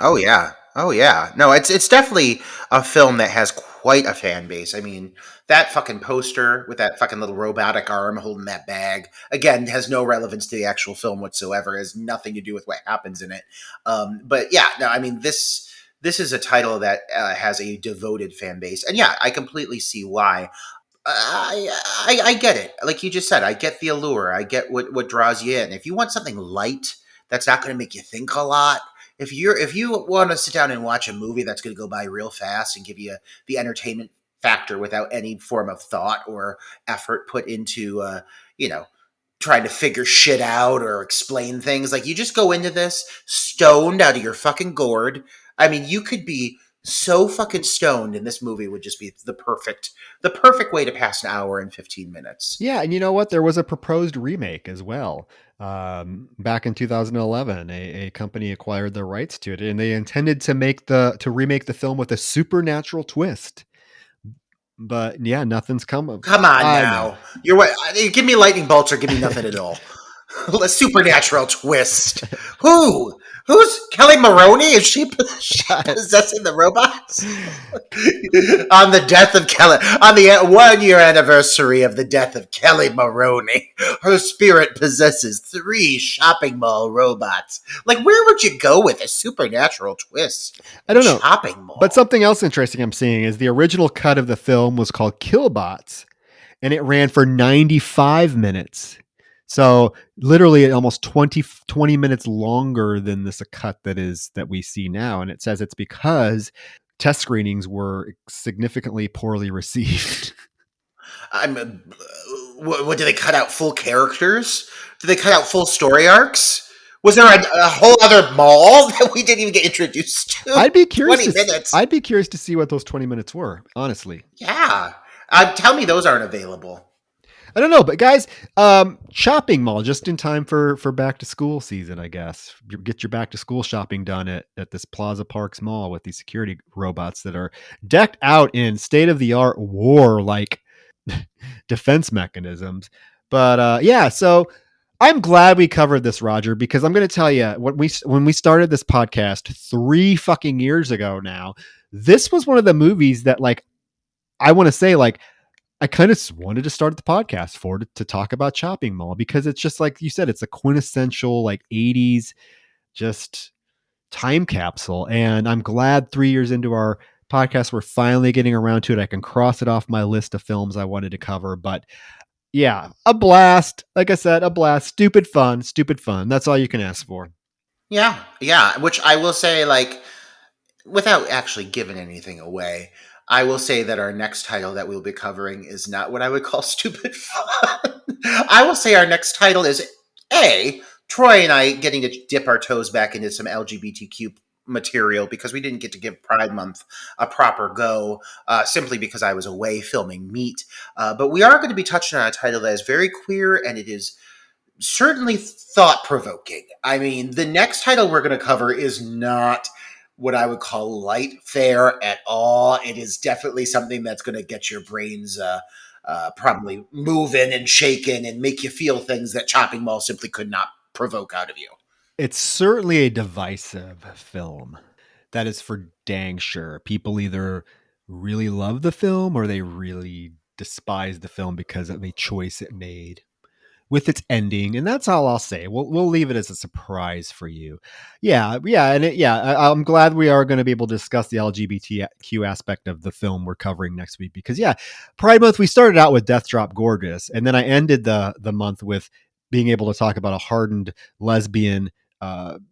S3: Oh yeah. Oh yeah. No, it's definitely a film that has quite a fan base. I mean, that fucking poster with that fucking little robotic arm holding that bag again has no relevance to the actual film whatsoever. It has nothing to do with what happens in it. But yeah, no, I mean this is a title that has a devoted fan base, and yeah, I completely see why. I get it. Like you just said, I get the allure. I get what draws you in. If you want something light that's not going to make you think a lot, if you want to sit down and watch a movie that's going to go by real fast and give you the entertainment factor without any form of thought or effort put into you know trying to figure shit out or explain things, like you just go into this stoned out of your fucking gourd. I mean, you could be so fucking stoned, and this movie would just be the perfect way to pass an hour and 15 minutes.
S2: Yeah, and you know what? There was a proposed remake as well. Back in 2011, a company acquired the rights to it, and they intended to remake the film with a supernatural twist. But yeah, nothing's come of.
S3: Come on
S2: I know.
S3: now. You're what? Give me lightning bolts or give me nothing at all. A supernatural twist. Who? Who's Kelli Maroney? Is she possessing the robots? On the death of Kelly, on the 1 year anniversary of the death of Kelli Maroney, her spirit possesses 3 shopping mall robots. Like, where would you go with a supernatural twist?
S2: I don't know.
S3: Shopping mall.
S2: But something else interesting I'm seeing is the original cut of the film was called Killbots, and it ran for 95 minutes. So literally almost 20 minutes longer than this cut that we see now. And it says it's because test screenings were significantly poorly received.
S3: What, did they cut out full characters? Did they cut out full story arcs? Was there a whole other mall that we didn't even get introduced to?
S2: I'd be curious
S3: 20 minutes.
S2: I'd be curious to see what those 20 minutes were, honestly.
S3: Yeah. Tell me those aren't available.
S2: I don't know, but guys, shopping mall just in time for back to school season, I guess. Get your back to school shopping done at this Plaza Parks Mall with these security robots that are decked out in state of the art war like defense mechanisms. But yeah, so I'm glad we covered this, Roger, because I'm going to tell you when we started this podcast 3 fucking years ago now, this was one of the movies that, like, I want to say, like, I kind of wanted to start the podcast to talk about Shopping Mall, because it's just like you said, it's a quintessential like 80s just time capsule. And I'm glad 3 years into our podcast, we're finally getting around to it. I can cross it off my list of films I wanted to cover. But yeah, a blast. Like I said, a blast. Stupid fun. That's all you can ask for.
S3: Yeah. Which I will say, like, without actually giving anything away, I will say that our next title that we'll be covering is not what I would call stupid fun. I will say our next title is A, Troy and I getting to dip our toes back into some LGBTQ material because we didn't get to give Pride Month a proper go simply because I was away filming Meat. But we are going to be touching on a title that is very queer and it is certainly thought provoking. I mean, the next title we're going to cover is not what I would call light fare at all. It is definitely something that's going to get your brains probably moving and shaking and make you feel things that Chopping Mall simply could not provoke out of you.
S2: It's certainly a divisive film. That is for dang sure. People either really love the film or they really despise the film because of a choice it made with its ending, and that's all I'll say. We'll leave it as a surprise for you. I'm glad we are going to be able to discuss the LGBTQ aspect of the film we're covering next week because Pride Month we started out with Death Drop Gorgeous, and then I ended the month with being able to talk about a hardened lesbian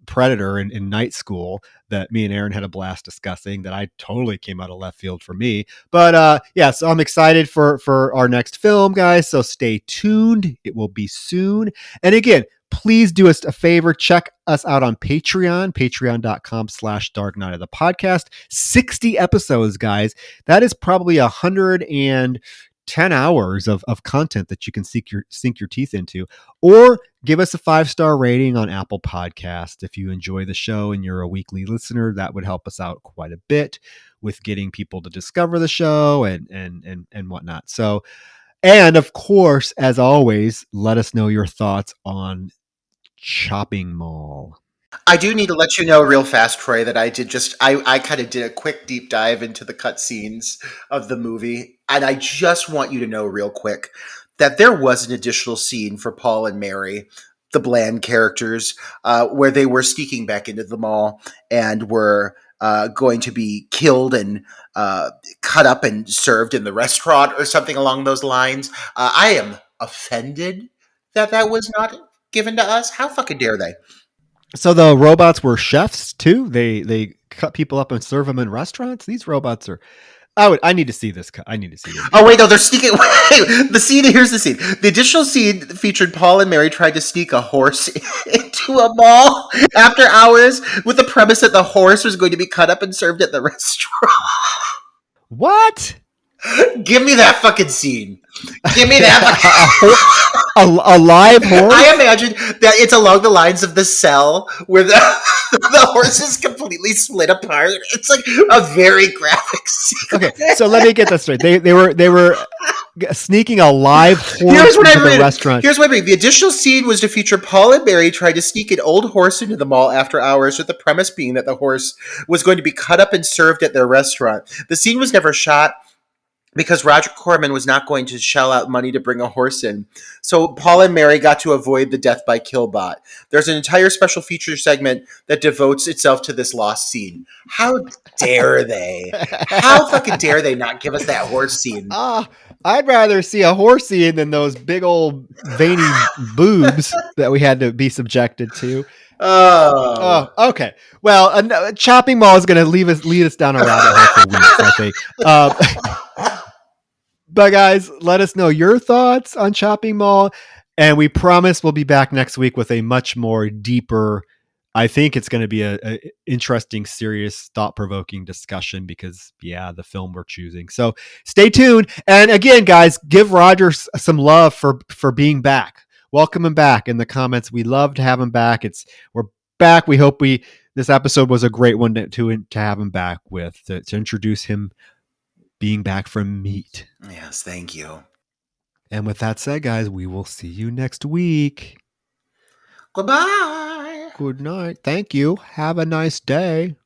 S2: predator in Night School that me and Aaron had a blast discussing that I totally came out of left field for me. But so I'm excited for our next film, guys. So stay tuned. It will be soon. And again, please do us a favor. Check us out on Patreon, patreon.com/Dark Night of the Podcast. 60 episodes, guys. That is probably 110 hours of content that you can sink your teeth into, or give us a 5-star rating on Apple Podcasts. If you enjoy the show and you're a weekly listener, that would help us out quite a bit with getting people to discover the show and whatnot. So, and of course, as always, let us know your thoughts on Chopping Mall.
S3: I do need to let you know real fast, Troy, that I kind of did a quick deep dive into the cutscenes of the movie. And I just want you to know real quick that there was an additional scene for Paul and Mary, the Bland characters, where they were sneaking back into the mall and were going to be killed and cut up and served in the restaurant or something along those lines. I am offended that was not given to us. How fucking dare they?
S2: So the robots were chefs too. They cut people up and serve them in restaurants. These robots are. I need to see this. I need to see this.
S3: Oh wait, no, they're sneaking. Wait, the scene. Here's the scene. The additional scene featured Paul and Mary trying to sneak a horse into a mall after hours, with the premise that the horse was going to be cut up and served at the restaurant.
S2: What?
S3: Give me that fucking scene. Give me that.
S2: A live horse?
S3: I imagine that it's along the lines of The Cell, where the horse is completely split apart. It's like a very graphic scene.
S2: Okay, so let me get this straight. They were sneaking a live horse into the restaurant.
S3: Here's what I mean. The additional scene was to feature Paul and Mary trying to sneak an old horse into the mall after hours, with the premise being that the horse was going to be cut up and served at their restaurant. The scene was never shot because Roger Corman was not going to shell out money to bring a horse in. So Paul and Mary got to avoid the death by Killbot. There's an entire special feature segment that devotes itself to this lost scene. How dare they? How fucking dare they not give us that horse scene?
S2: I'd rather see a horse scene than those big old veiny boobs that we had to be subjected to. Oh, okay. Well, Chopping Mall is going to lead us down a rabbit hole for weeks, I think. But guys, let us know your thoughts on Chopping Mall, and we promise we'll be back next week with a much more deeper. I think it's going to be a interesting, serious, thought-provoking discussion because, the film we're choosing. So stay tuned. And again, guys, give Roger some love for being back. Welcome him back in the comments. We love to have him back. We're back. We hope this episode was a great one to have him back with, to introduce him being back from Meat.
S3: Yes, thank you.
S2: And with that said, guys, we will see you next week.
S3: Goodbye.
S2: Good night. Thank you. Have a nice day.